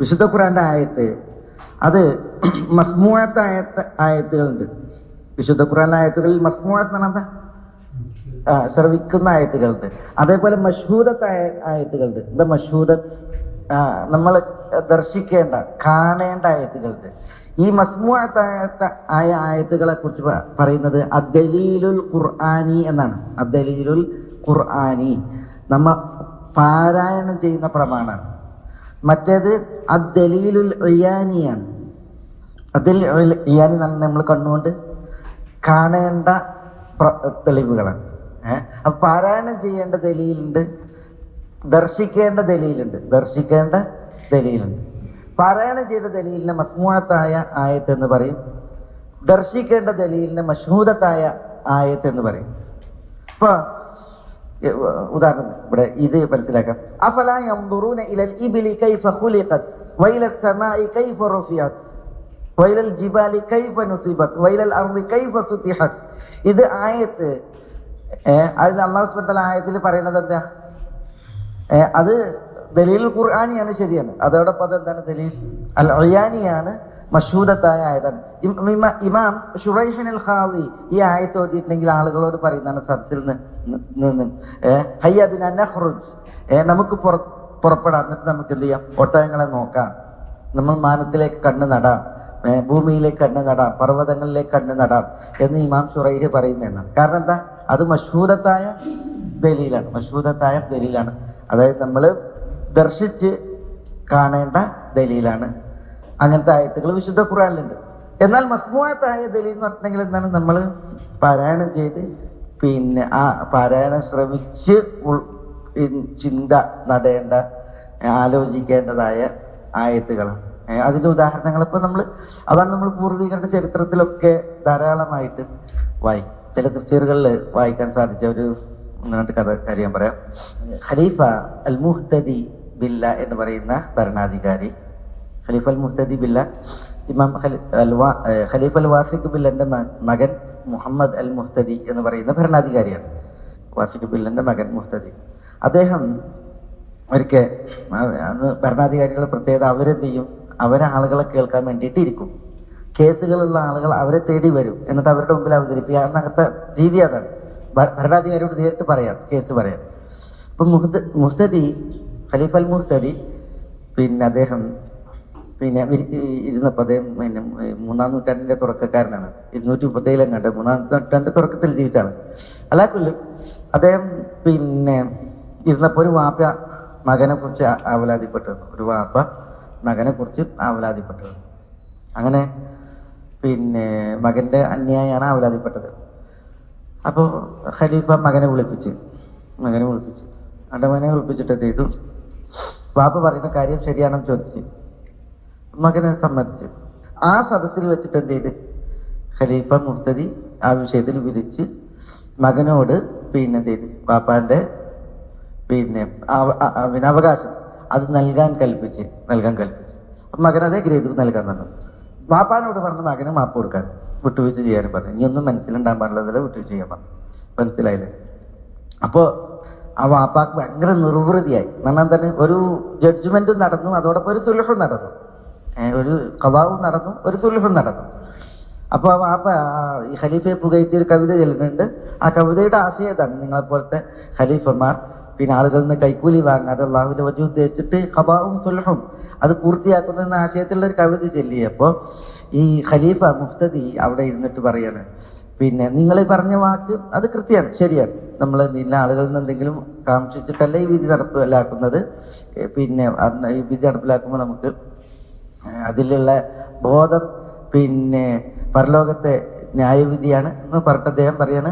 വിശുദ്ധ ഖുർആന്റെ ആയത്ത് അത് മസ്മൂഅത്തായ ആയത്തുകളുണ്ട്. വിശുദ്ധ ഖുർആനിലെ ആയത്തുകളിൽ മസ്മൂഅത്ത് എന്ന് പറഞ്ഞാൽ ശ്രവിക്കുന്ന ആയത്തുകളുണ്ട്. അതേപോലെ മഷ്ഹൂദത്തായ ആയത്തുകളുണ്ട്. എന്താ മഷ്ഹൂദത്ത്? നമ്മൾ ദർശിക്കേണ്ട, കാണേണ്ട ആയത്തുകളുണ്ട്. ഈ മസ്മൂഅത്തായ ആയത്തുകളെ കുറിച്ച് പറയുന്നത് അദ്ദലീലുൽ ഖുർആനി എന്നാണ്. അദ്ദലീലുൽ ഖുർആനി നമ്മൾ പാരായണം ചെയ്യുന്ന പ്രമാണമാണ്. മറ്റേത് അദ്ദലീലുൽ ഇയാനിയാണ്. അദ്ദലീലുൽ ഇയാനി നമ്മൾ കണ്ണുകൊണ്ട് കാണേണ്ട തെളിവുകളാണ്. അപ്പൊ പാരായണം ചെയ്യേണ്ട ദലീലുണ്ട്, ദർശിക്കേണ്ട ദലീലുണ്ട്. പാരായണം ചെയ്ത ദലീലിനെ മസ്മൂഅത്തായ ആയത്ത് എന്ന് പറയും, ദർശിക്കേണ്ട ദലീലിനെ മഷ്ഹൂദത്തായ ആയത്ത് എന്ന് പറയും. ഇപ്പൊ ഉദാഹരണം ഇവിടെ ഇത് മനസ്സിലാക്കാം. അഫലാ യൻദുറൂന ഇലൽ ഇബ്ലി കൈഫ ഖുലിഖത് വഇലസ് സമാഇ കൈഫ റുഫിഅത് വഇലൽ ജിബാലി കൈഫ നുസിബത് വഇലൽ അർളി കൈഫ സുതിഹത്. ഇത് ആയത്ത് അതിൽ അള്ളാഹു സുബ്ഹാനഹു വ തആല ആയത്തിൽ പറയുന്നത് എന്താ? അത് ദലീൽ ഖുർആനിയാണ്, ശരിയാണ്. അതോടൊപ്പം അതെന്താണ്? ദലീൽ അൽ അയാനിയാണ്, മഷ്ഹൂദത്തായ ആയതാണ്. ഇമാം ശുറൈഹ് അൽ ഖാദി ഈ ആയത്ത് ഓതിയിട്ടുണ്ടെങ്കിൽ ആളുകളോട് പറയുന്നതാണ് സദസ്സിൽ നിന്ന് ഹയ്യ ബിനാ നഖ്റുജ്, നമുക്ക് പുറപ്പെടാം, എന്നിട്ട് നമുക്ക് എന്ത് ചെയ്യാം? ഒട്ടകങ്ങളെ നോക്കാം, നമ്മൾ മാനത്തിലേക്ക് കണ്ണ് നടാം, ഭൂമിയിലേക്ക് കണ്ണ് നടാം, പർവ്വതങ്ങളിലേക്ക് കണ്ണ് നടാം എന്ന് ഇമാം ശുറൈഹ് പറയുന്നതാണ്. കാരണം എന്താ? അത് മഷ്ഹൂദത്തായ ദലീലാണ്, മഷ്ഹൂദത്തായ ദലീലാണ്. അതായത് നമ്മൾ ദർശിച്ച് കാണേണ്ട ദലീലാണ്. അങ്ങനത്തെ ആയത്തുകൾ വിശുദ്ധ ഖുർആനിലുണ്ട്. എന്നാൽ മസ്മൂഅത്തായ ദലീൽ എന്ന് പറഞ്ഞിട്ടുണ്ടെങ്കിൽ എന്താണ്? നമ്മൾ പാരായണം ചെയ്ത് പിന്നെ ആ പാരായണം ശ്രമിച്ച് ചിന്ത നടേണ്ട, ആലോചിക്കേണ്ടതായ ആയത്തുകളാണ്. അതിന്റെ ഉദാഹരണങ്ങൾ ഇപ്പൊ അതാണ് നമ്മൾ പൂർവികരുടെ ചരിത്രത്തിലൊക്കെ ധാരാളമായിട്ട് വായിക്കും. ചില തഫ്സീറുകളിൽ വായിക്കാൻ സാധിച്ച ഒരു കാര്യം പറയാം. ഖലീഫ അൽ മുഹ്തദി ബില്ല എന്ന് പറയുന്ന ഭരണാധികാരി, ഖലീഫ അൽ മുഹ്തദി ബില്ല, ഇമാം ഖലീഫ അൽ വാസിഖ് ബില്ലന്റെ മകൻ മുഹമ്മദ് അൽ മുഹ്തദി എന്ന് പറയുന്ന ഭരണാധികാരിയാണ്. വാസിഖ് ബില്ലന്റെ മകൻ മുഹ്തദി. അദ്ദേഹം ഒരിക്കൽ, അന്ന് ഭരണാധികാരികളുടെ പ്രത്യേകത, അവരെന്ത് ചെയ്യും? അവരെ ആളുകളെ കേൾക്കാൻ വേണ്ടിയിട്ട് ഇരിക്കും. കേസുകളുള്ള ആളുകൾ അവരെ തേടി വരും, എന്നിട്ട് അവരുടെ മുമ്പിൽ അവതരിപ്പിക്കുക. അങ്ങനത്തെ രീതി അതാണ്. ഭരണാധികാരിയോട് നേരിട്ട് പറയാം, കേസ് പറയാം. അപ്പൊ മുഹ്തദി, ഖലീഫ അൽ മുഹ്തദി, പിന്നെ അദ്ദേഹം ഇരുന്നപ്പോൾ അദ്ദേഹം 3-ാം നൂറ്റാണ്ടിന്റെ തുടക്കക്കാരനാണ്. 237 കണ്ട് 3-ാം നൂറ്റാണ്ട് തുടക്കത്തിൽ ജീവിച്ചാണ്. അല്ലാക്കുല്ലും അദ്ദേഹം ഇരുന്നപ്പോൾ ഒരു വാപ്പ മകനെ കുറിച്ച് ആവലാതിപ്പെട്ടു. ഒരു വാപ്പ മകനെ കുറിച്ച് ആവലാതിപ്പെട്ടു. അങ്ങനെ മകന്റെ അന്യായാണ് ആവലാതിപ്പെട്ടത്. അപ്പോൾ ഖലീഫ മകനെ വിളിപ്പിച്ച് മകനെ വിളിപ്പിച്ചിട്ട് എന്ത് ചെയ്തു? വാപ്പ പറയുന്ന കാര്യം ശരിയാണെന്ന് ചോദിച്ച് മകനെ സമ്മതിച്ചു. ആ സദസ്സിൽ വെച്ചിട്ട് എന്ത് ചെയ്ത്? ഖലീഫ മുഹ്തദി ആ വിഷയത്തിൽ വിധിച്ച് മകനോട് എന്ത് ചെയ്ത്? വാപ്പാന്റെ അവകാശം അത് നൽകാൻ കൽപ്പിച്ച്. മകൻ അതേ ഗ്രേഡ് നൽകാൻ തന്നു. വാപ്പാനോട് പറഞ്ഞു മകന് മാപ്പ് കൊടുക്കാൻ, വിട്ടുവീഴ്ച ചെയ്യാനും പറഞ്ഞു. ഇനിയൊന്നും മനസ്സിലുണ്ടാകാൻ പാടില്ല, വിട്ടുവീഴ്ച ചെയ്യാൻ പറഞ്ഞു. മനസ്സിലായില്ലേ? അപ്പോ ആ വാപ്പാക്ക് ഭയങ്കര നിർവൃതിയായി. എന്നാൽ തന്നെ ഒരു ജഡ്ജ്മെന്റും നടന്നു, അതോടൊപ്പം ഒരു സുൽഹും നടന്നു, ഒരു ഖദാവും നടന്നു, ഒരു സുൽഹും നടന്നു. അപ്പൊ ആ വാപ്പ ഈ ഖലീഫയെ പുകഴ്ത്തി ഒരു കവിത ചൊല്ലുന്നുണ്ട്. ആ കവിതയുടെ ആശയം ഇതാണ്: നിങ്ങളെപ്പോലത്തെ ഖലീഫമാർ ആളുകളിൽ നിന്ന് കൈക്കൂലി വാങ്ങാതെ അള്ളാഹുവിന്റെ വജു ഉദ്ദേശിച്ചിട്ട് ഖദാവും സുൽഹും അത് പൂർത്തിയാക്കുന്ന എന്ന ആശയത്തിലുള്ള ഒരു കവിത ചൊല്ലിയപ്പോ ഈ ഖലീഫ മുഹ്തദി അവിടെ ഇരുന്നിട്ട് പറയാണ്, നിങ്ങൾ പറഞ്ഞ വാക്ക് അത് കൃത്യമാണ്, ശരിയാണ്. നമ്മൾ നിന്ന ആളുകളിൽ നിന്ന് എന്തെങ്കിലും കാക്ഷിച്ചിട്ടല്ല ഈ വിധി നടപ്പിലാക്കുന്നത്. ഈ വിധി നടപ്പിലാക്കുമ്പോൾ നമുക്ക് അതിലുള്ള ബോധം പരലോകത്തെ ന്യായവിധിയാണ് എന്ന് പറഞ്ഞിട്ട് അദ്ദേഹം പറയാണ്.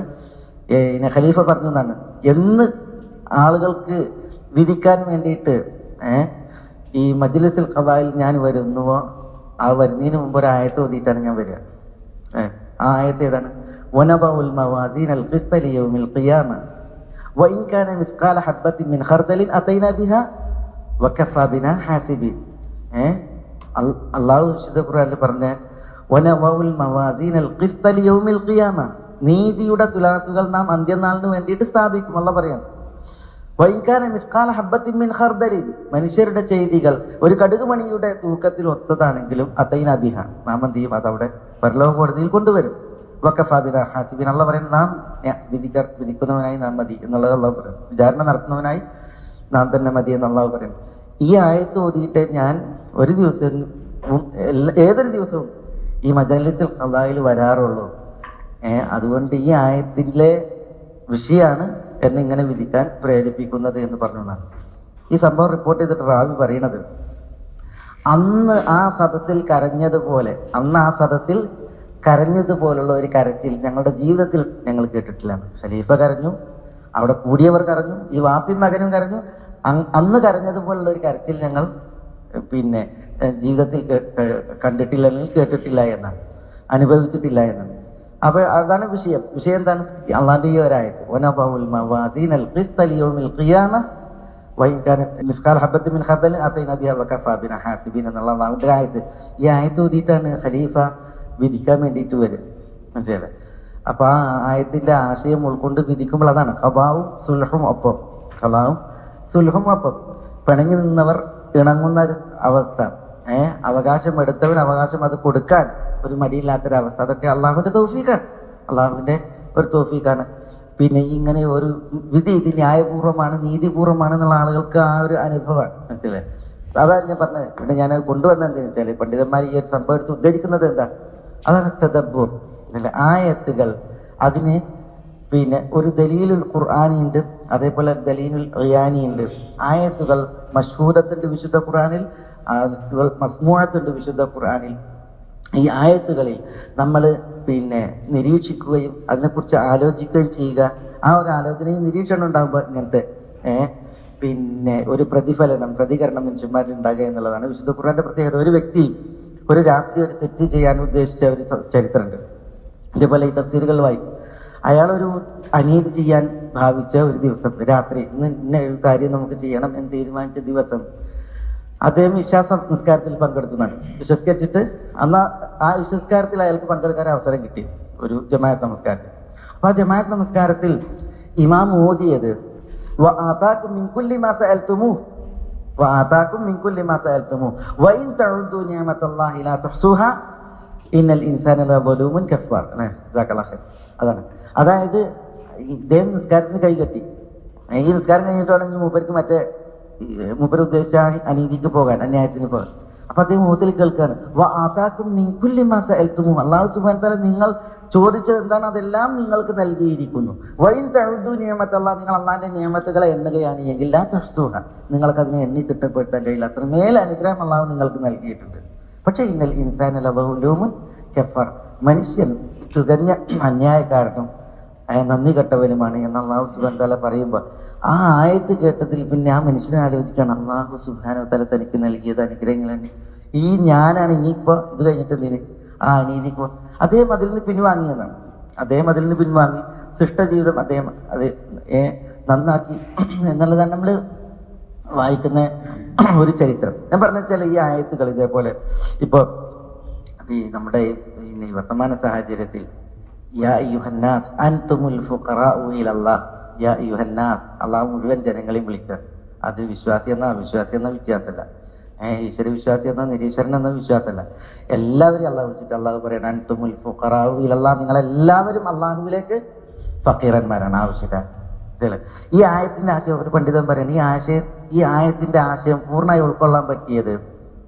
ഖലീഫ പറഞ്ഞു എന്നാണ്, എന്ന് ആളുകൾക്ക് വിധിക്കാൻ വേണ്ടിയിട്ട് ഈ മജ്ലിസുൽ ഖദായിൽ ഞാൻ വരുന്നുവോ, ആ വരുന്നതിന് മുമ്പ് ഒരു ആയത്ത് ഓതിയിട്ടാണ് ഞാൻ വരിക. ആ ആയത്ത് ഏതാണ്? വനബഉൽ മവാസീനൽ ഖിസ്ത ലിയൗമിൽ ഖിയാമ വഇൻ കാന മിസ്ഖാല ഹബ്ബത്തിൻ മിൻ ഖർദലിൻ അതൈനാ ബിഹാ വകഫാ ബിനാ ഹാസിബീൻ. അല്ലാഹു വിശുദ്ധ ഖുർആനിൽ പറഞ്ഞ വനബഉൽ മവാസീനൽ ഖിസ്ത ലിയൗമിൽ ഖിയാമ, നീതിയുടെ തുലാസുകൾ നാം അന്ത്യനാളിന് വേണ്ടിയിട്ട് സ്ഥാപിക്കും. അല്ലാഹു പറയാണ്, വൈകാന മിസ്കാല ഹബ്ബത്തിൻ മിൻ ഖർദലിൻ, മനുഷ്യരുടെ ചെയ്തികൾ ഒരു കടുകുമണിയുടെ തൂക്കത്തിൽ ഒത്തതാണെങ്കിലും അതൈനാ ബിഹാ, നാം എന്ത് ചെയ്യും? അതവിടെ പരലോക കോടതിയിൽ കൊണ്ടുവരും. വകഫാ ബിനാ ഹാസിബീൻ, അല്ലാഹു പറയുന്നത് നാം വിധിക്കുന്നവനായി നാം മതി എന്നുള്ളത് അല്ലാഹു പറയും. വിചാരണ നടത്തുന്നവനായി നാം തന്നെ മതി എന്ന് അല്ലാഹു പറയും. ഈ ആയത്ത് ഓതിയിട്ട് ഞാൻ ഒരു ദിവസം, ഏതൊരു ദിവസവും ഈ മജലിസുൽ ഖദായിൽ വരാറുള്ളൂ. അതുകൊണ്ട് ഈ ആയത്തിലെ വിഷയമാണ് എന്നെ ഇങ്ങനെ വിധിക്കാൻ പ്രേരിപ്പിക്കുന്നത് എന്ന് പറഞ്ഞതാണ്. ഈ സംഭവം റിപ്പോർട്ട് ചെയ്തിട്ട് റാവി പറയണത്, അന്ന് ആ സദസ്സിൽ കരഞ്ഞതുപോലുള്ള ഒരു കരച്ചിൽ ഞങ്ങളുടെ ജീവിതത്തിൽ ഞങ്ങൾ കേട്ടിട്ടില്ല. ഖലീഫ കരഞ്ഞു, അവിടെ കൂടിയവർ കരഞ്ഞു, ഈ വാപ്പിയും മകനും കരഞ്ഞു. അന്ന് കരഞ്ഞതുപോലുള്ള ഒരു കരച്ചിൽ ഞങ്ങൾ ജീവിതത്തിൽ കണ്ടിട്ടില്ല, അല്ലെങ്കിൽ കേട്ടിട്ടില്ല എന്നാണ്, അനുഭവിച്ചിട്ടില്ല എന്നാണ്. അപ്പൊ അതാണ് വിഷയം എന്താണ്? അള്ളാന്റെ ഈ ഒരായത്ത് വനബഉൽ മവാസീനൽ ഖിസ്ത ലിയൗമിൽ ഖിയാമ വഇൻ കാന മിസ്ഖാല ഹബ്ബത്തിൻ മിൻ ഖർദലിൻ അതൈനാ ബിഹാ വകഫാ ബിനാ ഹാസിബീൻ എന്നുള്ള അള്ളാഹുവിന്റെ ആയത്ത്. ഈ ആയത്ത് ഓതിയിട്ടാണ് ഖലീഫ വിധിക്കാൻ വേണ്ടിയിട്ട് വരും. മനസ്സിലായില്ലേ? അപ്പൊ ആ ആയത്തിന്റെ ആശയം ഉൾക്കൊണ്ട് വിധിക്കുമ്പോൾ അതാണ് ഖദാവും സുൽഹും ഒപ്പം. ഖദാവും സുൽഹും ഒപ്പം. പിണങ്ങി നിന്നവർ ഇണങ്ങുന്ന ഒരു അവസ്ഥ, അവകാശം എടുത്തവൻ അവകാശം അത് കൊടുക്കാൻ ഒരു മടിയില്ലാത്തൊരവസ്ഥ, അതൊക്കെ അള്ളാഹുവിന്റെ തൗഫീഖാണ്. അള്ളാഹുവിന്റെ ഒരു തൗഫീഖാണ്. പിന്നെ ഇങ്ങനെ ഒരു വിധി ഇത് ന്യായപൂർവ്വമാണ്, നീതിപൂർവ്വമാണ് എന്നുള്ള ആളുകൾക്ക് ആ ഒരു അനുഭവമാണ്. മനസ്സിലായി? അതാണ് ഞാൻ പറഞ്ഞത്. പിന്നെ ഞാൻ കൊണ്ടുവന്നത് എന്താണെന്ന് വെച്ചാൽ, പണ്ഡിതന്മാർ ഈ ഒരു സംഭവം എടുത്ത് ഉദ്ധരിക്കുന്നത് എന്താ, അതാണ് തദബ്ബുർ. ആയത്തുകൾ അതിന് പിന്നെ ഒരു ദലീലുൽ ഖുർആനി ഉണ്ട്, അതേപോലെ ദലീലുൽ ഖിയാനി ഉണ്ട്. ആയത്തുകൾ മശ്ഹൂദത്തുണ്ട് വിശുദ്ധ ഖുർആനിൽ, ആയത്തുകൾ മസ്മൂഅത്തുണ്ട് വിശുദ്ധ ഖുർആനിൽ. ഈ ആയത്തുകളിൽ നമ്മൾ പിന്നെ നിരീക്ഷിക്കുകയും അതിനെക്കുറിച്ച് ആലോചിക്കുകയും ചെയ്യുക. ആ ഒരു ആലോചനയും നിരീക്ഷണം ഉണ്ടാകുമ്പോൾ ഇങ്ങനത്തെ പിന്നെ ഒരു പ്രതികരണം മനുഷ്യന്മാരിൽ ഉണ്ടാകുക എന്നുള്ളതാണ് വിശുദ്ധ ഖുർആന്റെ പ്രത്യേകത. ഒരു വ്യക്തി ഒരു രാത്രി ഒരു തെറ്റ് ചെയ്യാൻ ഉദ്ദേശിച്ച ഒരു ചരിത്രമുണ്ട്. ഇതേപോലെ ഈ തഫ്സീറുകൾ വായിക്കും. അയാളൊരു അനീതി ചെയ്യാൻ ഭാവിച്ച ഒരു ദിവസം രാത്രി, ഇന്ന ഒരു കാര്യം നമുക്ക് ചെയ്യണം എന്ന് തീരുമാനിച്ച ദിവസം അദ്ദേഹം വിശ്വാസ നിസ്കാരത്തിൽ പങ്കെടുക്കുന്നതാണ്. വിശ്വസിച്ചിട്ട് അന്ന് ആ വിശ്വസ്കാരത്തിൽ അയാൾക്ക് പങ്കെടുക്കാൻ അവസരം കിട്ടി, ഒരു ജമാഅത്ത് നമസ്കാരത്തിൽ. അപ്പൊ ആ ജമാഅത്ത് നമസ്കാരത്തിൽ ഇമാം ഓതിയത് വആതാകും മിൻ കുല്ലി മാ സഅൽതുമു വആതാകും മിൻ കുല്ലി മാ സഅൽതുമു വഇൻ തഉദു നിഅമതല്ലാഹി ലാ തുഹ്സുഹാ ഇന്നൽ ഇൻസാന ലദലൂമുൻ കഫാർ. അതാണ്. അതായത് ഇദ്ദേഹം നിസ്കാരത്തിന് കൈകെട്ടി. ഈ നിസ്കാരം കഴിഞ്ഞിട്ടാണെങ്കിൽ മൂപ്പര് ഉദ്ദേശിച്ച അനീതിക്ക് പോകാൻ, അന്യായത്തിന് പോകാൻ. അപ്പൊ അദ്ദേഹം മുഖത്തിൽ കേൾക്കാണ് അല്ലാഹു സുബ്ഹാനഹു വതആല നിങ്ങൾ ചോദിച്ചത് എന്താണ് അതെല്ലാം നിങ്ങൾക്ക് നൽകിയിരിക്കുന്നു. വൈൻ തഅുദു നിഅമതല്ലാഹ്, നിങ്ങൾ അള്ളാഹിന്റെ നിയമത്തുകളെ എണ്ണുകയാണ് എങ്കിൽ ലാ തുഹ്സുഹ, നിങ്ങൾക്ക് അതിനെ എണ്ണി തിട്ടപ്പെടുത്താൻ കഴിയില്ല. അത്രമേൽ അനുഗ്രഹം അള്ളാഹു നിങ്ങൾക്ക് നൽകിയിട്ടുണ്ട്. പക്ഷെ ഇന്നൽ ഇൻസാന ലദലൂമുൻ കഫാർ, മനുഷ്യൻ തികഞ്ഞ അന്യായക്കാരനും നന്ദി കെട്ടവനുമാണ് എന്ന് അള്ളാഹു സുബ്ഹാനഹു വതആല പറയുമ്പോൾ ആ ആയത്ത് കേട്ടതിൽ പിന്നെ ആ മനുഷ്യനെ ആലോചിക്കാണ്, അള്ളാഹു സുബ്ഹാനഹു വതആല തനിക്ക് നൽകിയത് അനുഗ്രഹങ്ങളാണ്. ഈ ഞാനാണ് ഇനിയിപ്പോ ഇത് കഴിഞ്ഞിട്ട് എന്തിന് ആ അനീതിക്ക് അദ്ദേഹം അതിൽ നിന്ന് പിൻവാങ്ങിയതാണ്. അദ്ദേഹം അതിൽ നിന്ന് പിൻവാങ്ങി സൃഷ്ടജീവിതം അദ്ദേഹം അത് നന്നാക്കി എന്നുള്ളതാണ് നമ്മൾ വായിക്കുന്ന ഒരു ചരിത്രം. ഞാൻ പറഞ്ഞ വെച്ചാൽ ഈ ആയത്തുകൾ ഇതേപോലെ ഇപ്പൊ ഈ നമ്മുടെ ഈ വർത്തമാന സാഹചര്യത്തിൽ യാ അയ്യുഹന്നാസ് അൻതുമുൽ ഫുഖറാഉ ഇലല്ലാഹ്, യാ അയ്യുഹന്നാസ്, അള്ളാഹു മുഴുവൻ ജനങ്ങളെയും വിളിക്കുക. അത് വിശ്വാസി എന്ന അവിശ്വാസി എന്ന വ്യത്യാസമല്ല, ഈശ്വര വിശ്വാസി എന്ന നിരീശ്വരൻ എന്ന വിശ്വാസമല്ല, എല്ലാവരും അള്ളാഹു വിളിച്ചിട്ട് അള്ളാഹു പറയണം അൻതുമുൽ ഫുഖറാഉ ഇലല്ലാഹ്, നിങ്ങളെല്ലാവരും അള്ളാഹുവിലേക്ക് ഫക്കീറന്മാരാണ്, ആവശ്യക്കാർ. ഈ ആയത്തിന്റെ ആശയം ഒരു പണ്ഡിതൻ പറയുന്നത്, ഈ ആയത്തിന്റെ ആശയം പൂർണ്ണമായി ഉൾക്കൊള്ളാൻ പറ്റിയത്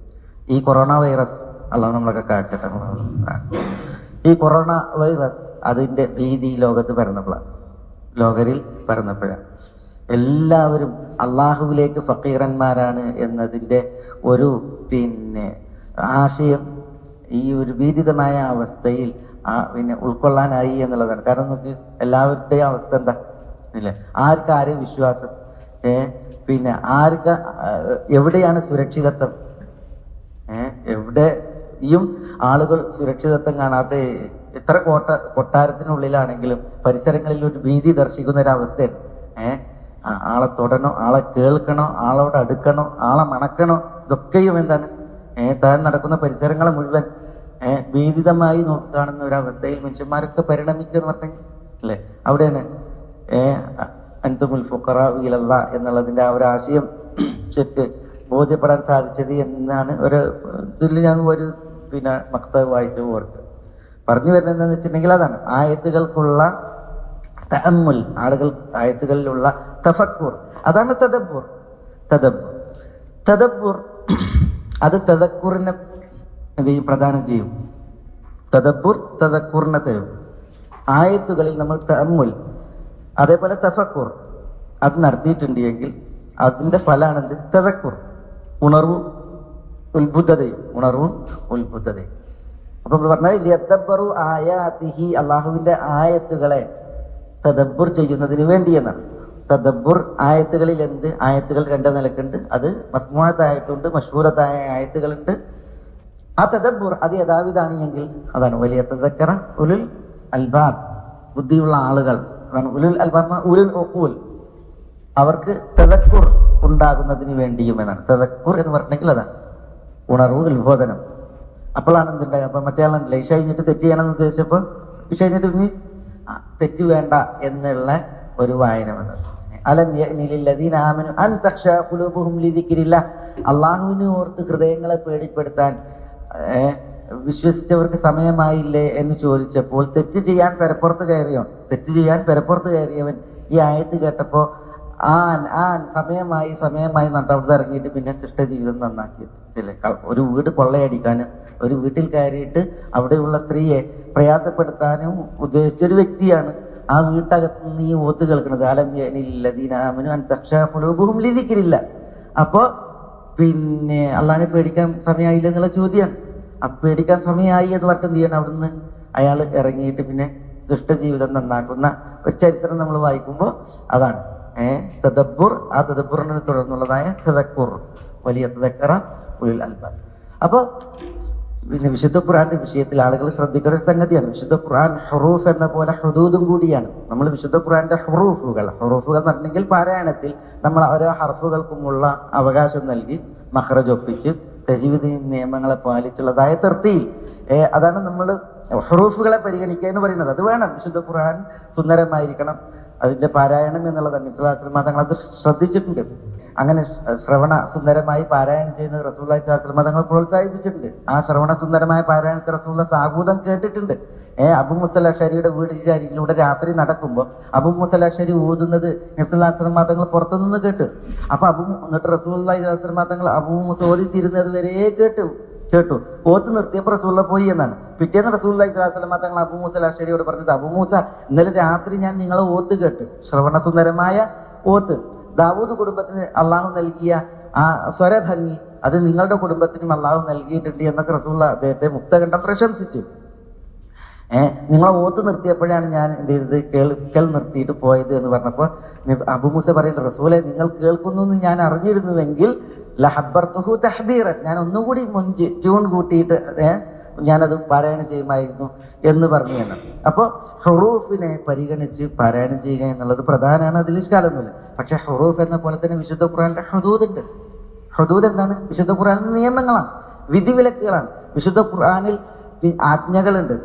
ഈ കൊറോണ വൈറസ്, അള്ളാഹു നമ്മളൊക്കെ കാട്ടട്ടെ, ഈ കൊറോണ വൈറസ് അതിന്റെ ഭീതി ലോകത്ത് ലോകരിൽ പരന്നപ്പോഴാണ് എല്ലാവരും അള്ളാഹുവിലേക്ക് ഫക്കീറന്മാരാണ് എന്നതിന്റെ ഒരു പിന്നെ ആശയം ഈ ഒരു ഭീതിതമായ അവസ്ഥയിൽ പിന്നെ ഉൾക്കൊള്ളാനായി എന്നുള്ളതാണ്. കാരണം നമുക്ക് എല്ലാവരുടെയും അവസ്ഥ എന്താ ഇല്ലേ, ആർക്കാരെയും വിശ്വാസം, പിന്നെ എവിടെയാണ് സുരക്ഷിതത്വം, എവിടെയും ആളുകൾ സുരക്ഷിതത്വം കാണാത്ത എത്ര കൊട്ടാരത്തിനുള്ളിലാണെങ്കിലും പരിസരങ്ങളിൽ ഒരു ഭീതി ദർശിക്കുന്ന ഒരവസ്ഥയാണ്. ആളെ തൊടണോ, ആളെ കേൾക്കണോ, ആളോട് അടുക്കണോ, ആളെ മണക്കണോ, ഇതൊക്കെയും എന്താണ് താൻ നടക്കുന്ന പരിസരങ്ങളെ മുഴുവൻ ഭീതിതമായി നോക്കിക്കാണുന്ന ഒരവസ്ഥയിൽ മനുഷ്യന്മാരൊക്കെ പരിണമിക്കുക പറഞ്ഞെങ്കിൽ അല്ലേ, അവിടെയാണ് അൻതുമുൽ ഫുഖറാഉ ഇലല്ലാഹ് എന്നുള്ളതിന്റെ ആ ഒരു ആശയം ശരിക്ക് ബോധ്യപ്പെടാൻ സാധിച്ചത് എന്നാണ് ഒരു ഇതിൽ ഞാൻ ഒരു പിന്നെ മക്തബ് വായിച്ചു ഓർത്ത് പറഞ്ഞു വരുന്നത്. എന്താണെന്ന് വെച്ചിട്ടുണ്ടെങ്കിൽ അതാണ് ആയത്തുകൾക്കുള്ള തഅമ്മുൽ, ആളുകൾ ആയത്തുകളിലുള്ള തഫക്കുർ, അതാണ് തദബ്ബുർ. തദബ്ബുർ അത് തദക്കുറിനെ പ്രദാനം ചെയ്യും. തദബ്ബുർ തദക്കുറിനെ തരും. ആയത്തുകളിൽ നമ്മൾ തഅമ്മുൽ അതേപോലെ തഫക്കുർ അത് നടത്തിയിട്ടുണ്ട് എങ്കിൽ അതിന്റെ ഫലാണെന്ത്, തദക്കുർ, ഉണർവും ഉത്ബുദ്ധതയും. അപ്പൊ പറഞ്ഞാൽ യദബ്ബറു ആയാതിഹി, അള്ളാഹുവിന്റെ ആയത്തുകളെ തദബ്ബുർ ചെയ്യുന്നതിന് വേണ്ടി എന്നാണ്. തദബ്ബുർ ആയത്തുകളിൽ എന്ത്, ആയത്തുകൾ രണ്ട് നിലക്കുണ്ട്. അത് മസ്മൂഅത്ത് ആയത്തുണ്ട്, മശ്ഹൂറത്തായ ആയത്തുകളുണ്ട്. ആ തദബ്ബുർ അത് യഥാവിധാണ് എങ്കിൽ അതാണ് വലിയ തദക്കറ ഉലുൽ അൽബാബ്, ബുദ്ധിയുള്ള ആളുകൾ. അതാണ് ഉലുൽ അൽബാബ്, ഉലുൽ ഉഖൂൽ, അവർക്ക് തദക്കുർ ഉണ്ടാകുന്നതിന് വേണ്ടിയും എന്നാണ്. തദക്കുർ എന്ന് പറഞ്ഞെങ്കിൽ അതാണ് ഉണർവ്, ഉത്ബോധനം. അപ്പോഴാണ് എന്തുണ്ടാകുക. അപ്പൊ മറ്റേ ആളല്ലേ ഇഷ കഴിഞ്ഞിട്ട് തെറ്റ് ചെയ്യണമെന്ന് ഉദ്ദേശിച്ചപ്പോൾ ഇഷ കഴിഞ്ഞിട്ട് ഇനി തെറ്റ് വേണ്ട എന്നുള്ള ഒരു വായന വന്നത്. അലം യഅനി ലില്ലദീന ആമനു അൻ തഖ്ശഅ ഖുലൂബുഹും ലിദിക്രില്ലാഹ്, അള്ളാഹുവിനെ ഓർത്ത് ഹൃദയങ്ങളെ പേടിപ്പെടുത്താൻ വിശ്വസിച്ചവർക്ക് സമയമായില്ലേ എന്ന് ചോദിച്ചപ്പോൾ തെറ്റ് ചെയ്യാൻ പെരപ്പുറത്ത് കയറിയവൻ ഈ ആയത്ത് കേട്ടപ്പോൾ സമയമായി എന്നിട്ട് അവിടെ ഇറങ്ങിയിട്ട് പിന്നെ ജീവിതം നന്നാക്കി. ഒരു വീട് കൊള്ളയടിക്കാനും ഒരു വീട്ടിൽ കയറിയിട്ട് അവിടെയുള്ള സ്ത്രീയെ പ്രയാസപ്പെടുത്താനും ഉദ്ദേശിച്ചൊരു വ്യക്തിയാണ് ആ വീട്ടകത്ത് നിന്ന് ഈ ഓത്ത് കേൾക്കുന്നത്. അപ്പോ പിന്നെ അള്ളാഹിനെ പേടിക്കാൻ സമയമായില്ല എന്നുള്ള ചോദ്യമാണ്. അപ്പൊ പേടിക്കാൻ സമയമായി എന്ന് പറഞ്ഞിട്ട് എന്ത് ചെയ്യണം, അവിടുന്ന് അയാൾ ഇറങ്ങിയിട്ട് പിന്നെ ജീവിതം നന്നാക്കുന്ന ഒരു ചരിത്രം നമ്മൾ വായിക്കുമ്പോൾ അതാണ് തദബ്ബുർ. ആ തദബ്ബുറിനെ തുടർന്നുള്ളതായ തദക്കുർ, വലിയ തദക്കറ ഉലുൽ അൽബാബ്. അപ്പൊ പിന്നെ വിശുദ്ധ ഖുർആന്റെ വിഷയത്തിൽ ആളുകൾ ശ്രദ്ധിക്കുന്ന ഒരു സംഗതിയാണ്, വിശുദ്ധ ഖുർആൻ ഹുറൂഫ് എന്ന പോലെ ഹുദൂദും കൂടിയാണ്. നമ്മൾ വിശുദ്ധ ഖുർആന്റെ ഹുറൂഫുകൾ എന്ന് പറഞ്ഞെങ്കിൽ പാരായണത്തിൽ നമ്മൾ ഓരോ ഹർഫുകൾക്കുമുള്ള അവകാശം നൽകി മഖ്റജ് ഒപ്പിച്ച് തജ്വീദ് നിയമങ്ങളെ പാലിച്ചുള്ളതായ തർത്തീൽ, അതാണ് നമ്മൾ ഹുറൂഫുകളെ പരിഗണിക്കുക എന്ന് പറയുന്നത്. അത് വേണം. വിശുദ്ധ ഖുർആൻ സുന്ദരമായിരിക്കണം, അതിന്റെ പാരായണം എന്നുള്ളതാണ്. നബി സ്വല്ലല്ലാഹു അലൈഹി വസല്ലം തങ്ങൾ അത് ശ്രദ്ധിച്ചിട്ടുണ്ട്. അങ്ങനെ ശ്രവണ സുന്ദരമായി പാരായണം ചെയ്യുന്നത് റസൂലുള്ളാഹി സ്വല്ലല്ലാഹു അലൈഹി വസല്ലം തങ്ങൾ പ്രോത്സാഹിപ്പിച്ചിട്ടുണ്ട്. ആ ശ്രവണ സുന്ദരമായ പാരായണത്തെ റസൂലുള്ള സാഗൂതം കേട്ടിട്ടുണ്ട്. അബൂ മൂസ അശ്അരിയുടെ വീടിന്റെ അരികിലൂടെ രാത്രി നടക്കുമ്പോൾ അബൂ മൂസ അശ്അരി ഓതുന്നത് നബി സ്വല്ലല്ലാഹു അലൈഹി വസല്ലം തങ്ങൾ പുറത്തുനിന്ന് കേട്ടു. അപ്പൊ എന്നിട്ട് റസൂലുള്ളാഹി സ്വല്ലല്ലാഹു അലൈഹി വസല്ലം തങ്ങൾ അബൂ മൂസ ഓതി തീരുന്നത് വരെ കേട്ടു. ഓത്ത് നിർത്തിയപ്പോൾ റസൂലുള്ള പോയി എന്നാണ്. പിറ്റേന്ന് റസൂലുള്ളാഹി സ്വല്ലല്ലാഹു അലൈഹി വസല്ലം തങ്ങൾ അബൂ മൂസ അശ്അരിയോട് പറഞ്ഞത്, അബൂ മൂസ, ഇന്നലെ രാത്രി ഞാൻ നിങ്ങളെ ഓത്ത് കേട്ടു, ശ്രവണ സുന്ദരമായ ഓത്ത്. ദാവൂദ് കുടുംബത്തിന് അള്ളാഹു നൽകിയ ആ സ്വരഭംഗി അത് നിങ്ങളുടെ കുടുംബത്തിനും അള്ളാഹു നൽകിയിട്ടുണ്ട് എന്നൊക്കെ റസൂലുള്ള അദ്ദേഹത്തെ മുക്തകണ്ഠം പ്രശംസിച്ചു. നിങ്ങളെ ഓത്ത് നിർത്തിയപ്പോഴാണ് ഞാൻ എന്ത് ചെയ്തത്, കേൾക്കൽ നിർത്തിയിട്ട് പോയത് എന്ന് പറഞ്ഞപ്പോൾ അബൂ മൂസ പറയുന്നത്, റസൂലെ, നിങ്ങൾ കേൾക്കുന്നു എന്ന് ഞാൻ അറിഞ്ഞിരുന്നുവെങ്കിൽ ലഹബ്ബർതുഹു തഹ്ബീറൻ, ഞാൻ ഒന്നുകൂടി ട്യൂൺ കൂട്ടിയിട്ട് ഞാനത് പാരായണം ചെയ്യുമായിരുന്നു എന്ന് പറഞ്ഞു എന്ന്. അപ്പോൾ ഹുറൂഫിനെ പരിഗണിച്ച് പാരായണം ചെയ്യുക എന്നുള്ളത് പ്രധാനമാണ്, അതിൽ ഇഷ്കാലൊന്നുമില്ല. പക്ഷെ ഹുറൂഫ് എന്ന പോലെ തന്നെ വിശുദ്ധ ഖുർആനിലെ ഹുദൂദ് ഉണ്ട്. ഹുദൂദ് എന്താണ്? വിശുദ്ധ ഖുർആനിലെ നിയമങ്ങളാണ്, വിധിവിലക്കുകളാണ്. വിശുദ്ധ ഖുർആനിൽ ആജ്ഞകളുണ്ട്,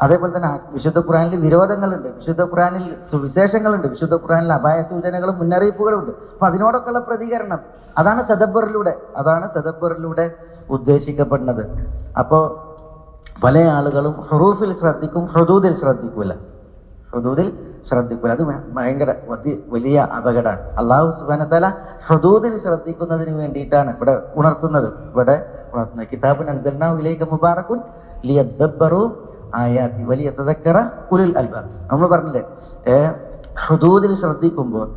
അതേപോലെ തന്നെ വിശുദ്ധ ഖുർആനിൽ വിരോധങ്ങളുണ്ട്, വിശുദ്ധ ഖുർആനിൽ സുവിശേഷങ്ങളുണ്ട്, വിശുദ്ധ ഖുർആനിൽ അപായ സൂചനകളും മുന്നറിയിപ്പുകളും ഉണ്ട്. അപ്പൊ അതിനോടൊക്കെയുള്ള പ്രതികരണം അതാണ് തദബ്ബറിലൂടെ ഉദ്ദേശിക്കപ്പെടുന്നത്. അപ്പോ പല ആളുകളും ഹുറൂഫിൽ ശ്രദ്ധിക്കും, ഹുദൂദിൽ ശ്രദ്ധിക്കൂല. അത് ഭയങ്കര വലിയ അപകടമാണ്. അല്ലാഹു സുബ്ഹാനഹു വ തആല ഹുദൂദിൽ ശ്രദ്ധിക്കുന്നതിന് വേണ്ടിയിട്ടാണ് ഇവിടെ ഉണർത്തുന്നത്. കിതാബുൻ അൻസൽനാഹു ഇലൈക മുബാറകുൻ ലിയദ്ദബ്ബറു ആയാതി വലിയതദക്കറ ഉലുൽ അൽബാബ്. നമ്മൾ പറഞ്ഞില്ലേ, ഹുദൂദിൽ ശ്രദ്ധിക്കുമ്പോൾ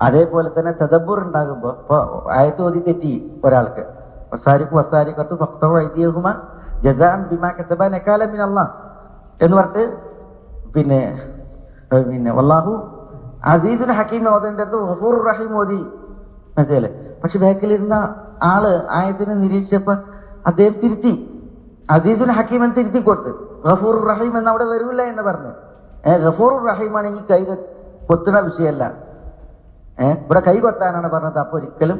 അതേപോലെ തന്നെ തദബ്ബുർ ഉണ്ടാകുമ്പോൾ, ഇപ്പൊ ആയത്ത് ഓതി തെറ്റി ഒരാൾക്ക്, വസാരിഖു ഫഖ്തഉ അയ്ദിയഹുമ ജസാഅൻ ബിമാ കസബാ നകാലൻ മിനല്ലാഹ് എന്ന് പറഞ്ഞിട്ട് പിന്നെ വല്ലാഹു അസീസുൻ ഹക്കീം ഓതേണ്ട അടുത്ത് ഗഫൂറുർ റഹീം ഓതി, മനസ്സിലല്ലേ? പക്ഷെ ബാക്കിലിരുന്ന ആള് ആയത്തിനെ നിരീക്ഷിച്ചപ്പോ അദ്ദേഹം തിരുത്തി, അസീസുൻ ഹക്കീം എന്ന് തിരുത്തി കൊടുത്ത്, ഗഫൂറുർ റഹീം എന്ന് അവിടെ വരൂല എന്ന് പറഞ്ഞു. ഗഫൂറുർ റഹീം ആണെങ്കിൽ കൈ കൊത്തുന്ന വിഷയമല്ല, ഇവിടെ കൈ കൊത്താനാണ് പറഞ്ഞത്. അപ്പൊ ഒരിക്കലും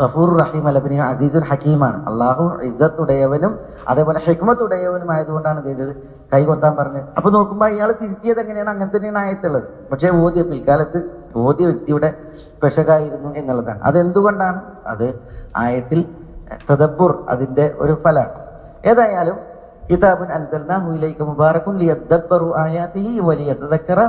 ഗഫൂർ റഹീം അല്ല, പിന്നെ അസീസുൽ ഹക്കീമാണ്. അള്ളാഹു ഇസ്സത്തുടയവനും അതേപോലെ ഹിക്മത്തുടയവനും ആയതുകൊണ്ടാണ് ചെയ്തത് കൈ കൊത്താൻ പറഞ്ഞത്. അപ്പൊ നോക്കുമ്പോ ഇയാൾ തിരുത്തിയത് എങ്ങനെയാണ്? അങ്ങനെ തന്നെയാണ് ആയത്തുള്ളത്. പക്ഷെ പിൽക്കാലത്ത് ഓതിയ വ്യക്തിയുടെ പെശകായിരുന്നു എന്നുള്ളതാണ്. അതെന്തുകൊണ്ടാണ്? അത് ആയത്തിൽ തദബ്ബുർ അതിന്റെ ഒരു ഫലമാണ്. ഏതായാലും കിതാബുൻ അൻസൽനാഹു ഇലൈക മുബാറകുൻ ലിയദ്ദബ്ബറു ആയാതിഹി വലിയതദക്കറ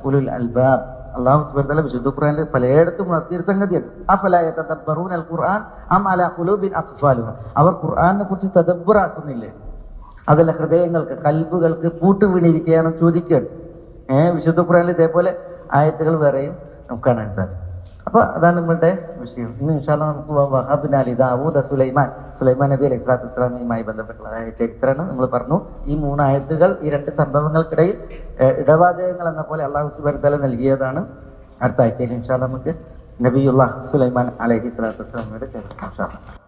ഉലുൽ അൽബാബ്. അല്ലാഹു സുബ്ഹാനഹു വ തആല വിശുദ്ധ ഖുർആനിൽ പലയിടത്തും ഉണർത്തിയൊരു സംഗതിയാണ്, അഫലാ യതദബ്ബറൂനൽ ഖുർആൻ അം അലാ ഖുലൂബിൻ അഖ്ഫാലുഹ. അവർ ഖുർആനെ കുറിച്ച് തദബ്ബുറാക്കുന്നില്ലേ? അതല്ല, ഹൃദയങ്ങൾക്ക് കൽബുകൾക്ക് പൂട്ട് വീണിരിക്കുകയാണ് ചോദിക്കുകയാണ്. വിശുദ്ധ ഖുർആനിൽ ഇതേപോലെ ആയത്തുകൾ വേറെയും നമുക്ക് കാണാൻ സാധിക്കും. അപ്പൊ അതാണ് നമ്മളുടെ വിഷയം. ഇന്ന് ഇൻഷാ അല്ലാഹ് നമുക്ക് വഹബ് അലി ദാവൂദ് സുലൈമാൻ നബി അലൈഹി സ്വലാത്തു വസ്സലാമുമായി ബന്ധപ്പെട്ടുള്ള ചരിത്രമാണ് നമ്മൾ പറഞ്ഞു. ഈ 3 ആയത്തുകൾ ഈ 2 സംഭവങ്ങൾക്കിടയിൽ ഇടവാചകങ്ങൾ എന്ന പോലെ അല്ലാഹു സുബ്ഹാനഹു വ തആല നൽകിയതാണ്. അടുത്ത ആഴ്ചയിൽ ഇൻഷാ അല്ലാഹ് നമുക്ക് നബിയുല്ലാഹ് സുലൈമാൻ അലൈഹി സ്വലാത്തു വസ്സലാമയുടെ ചരിത്രം ഇൻഷാ അല്ലാഹ്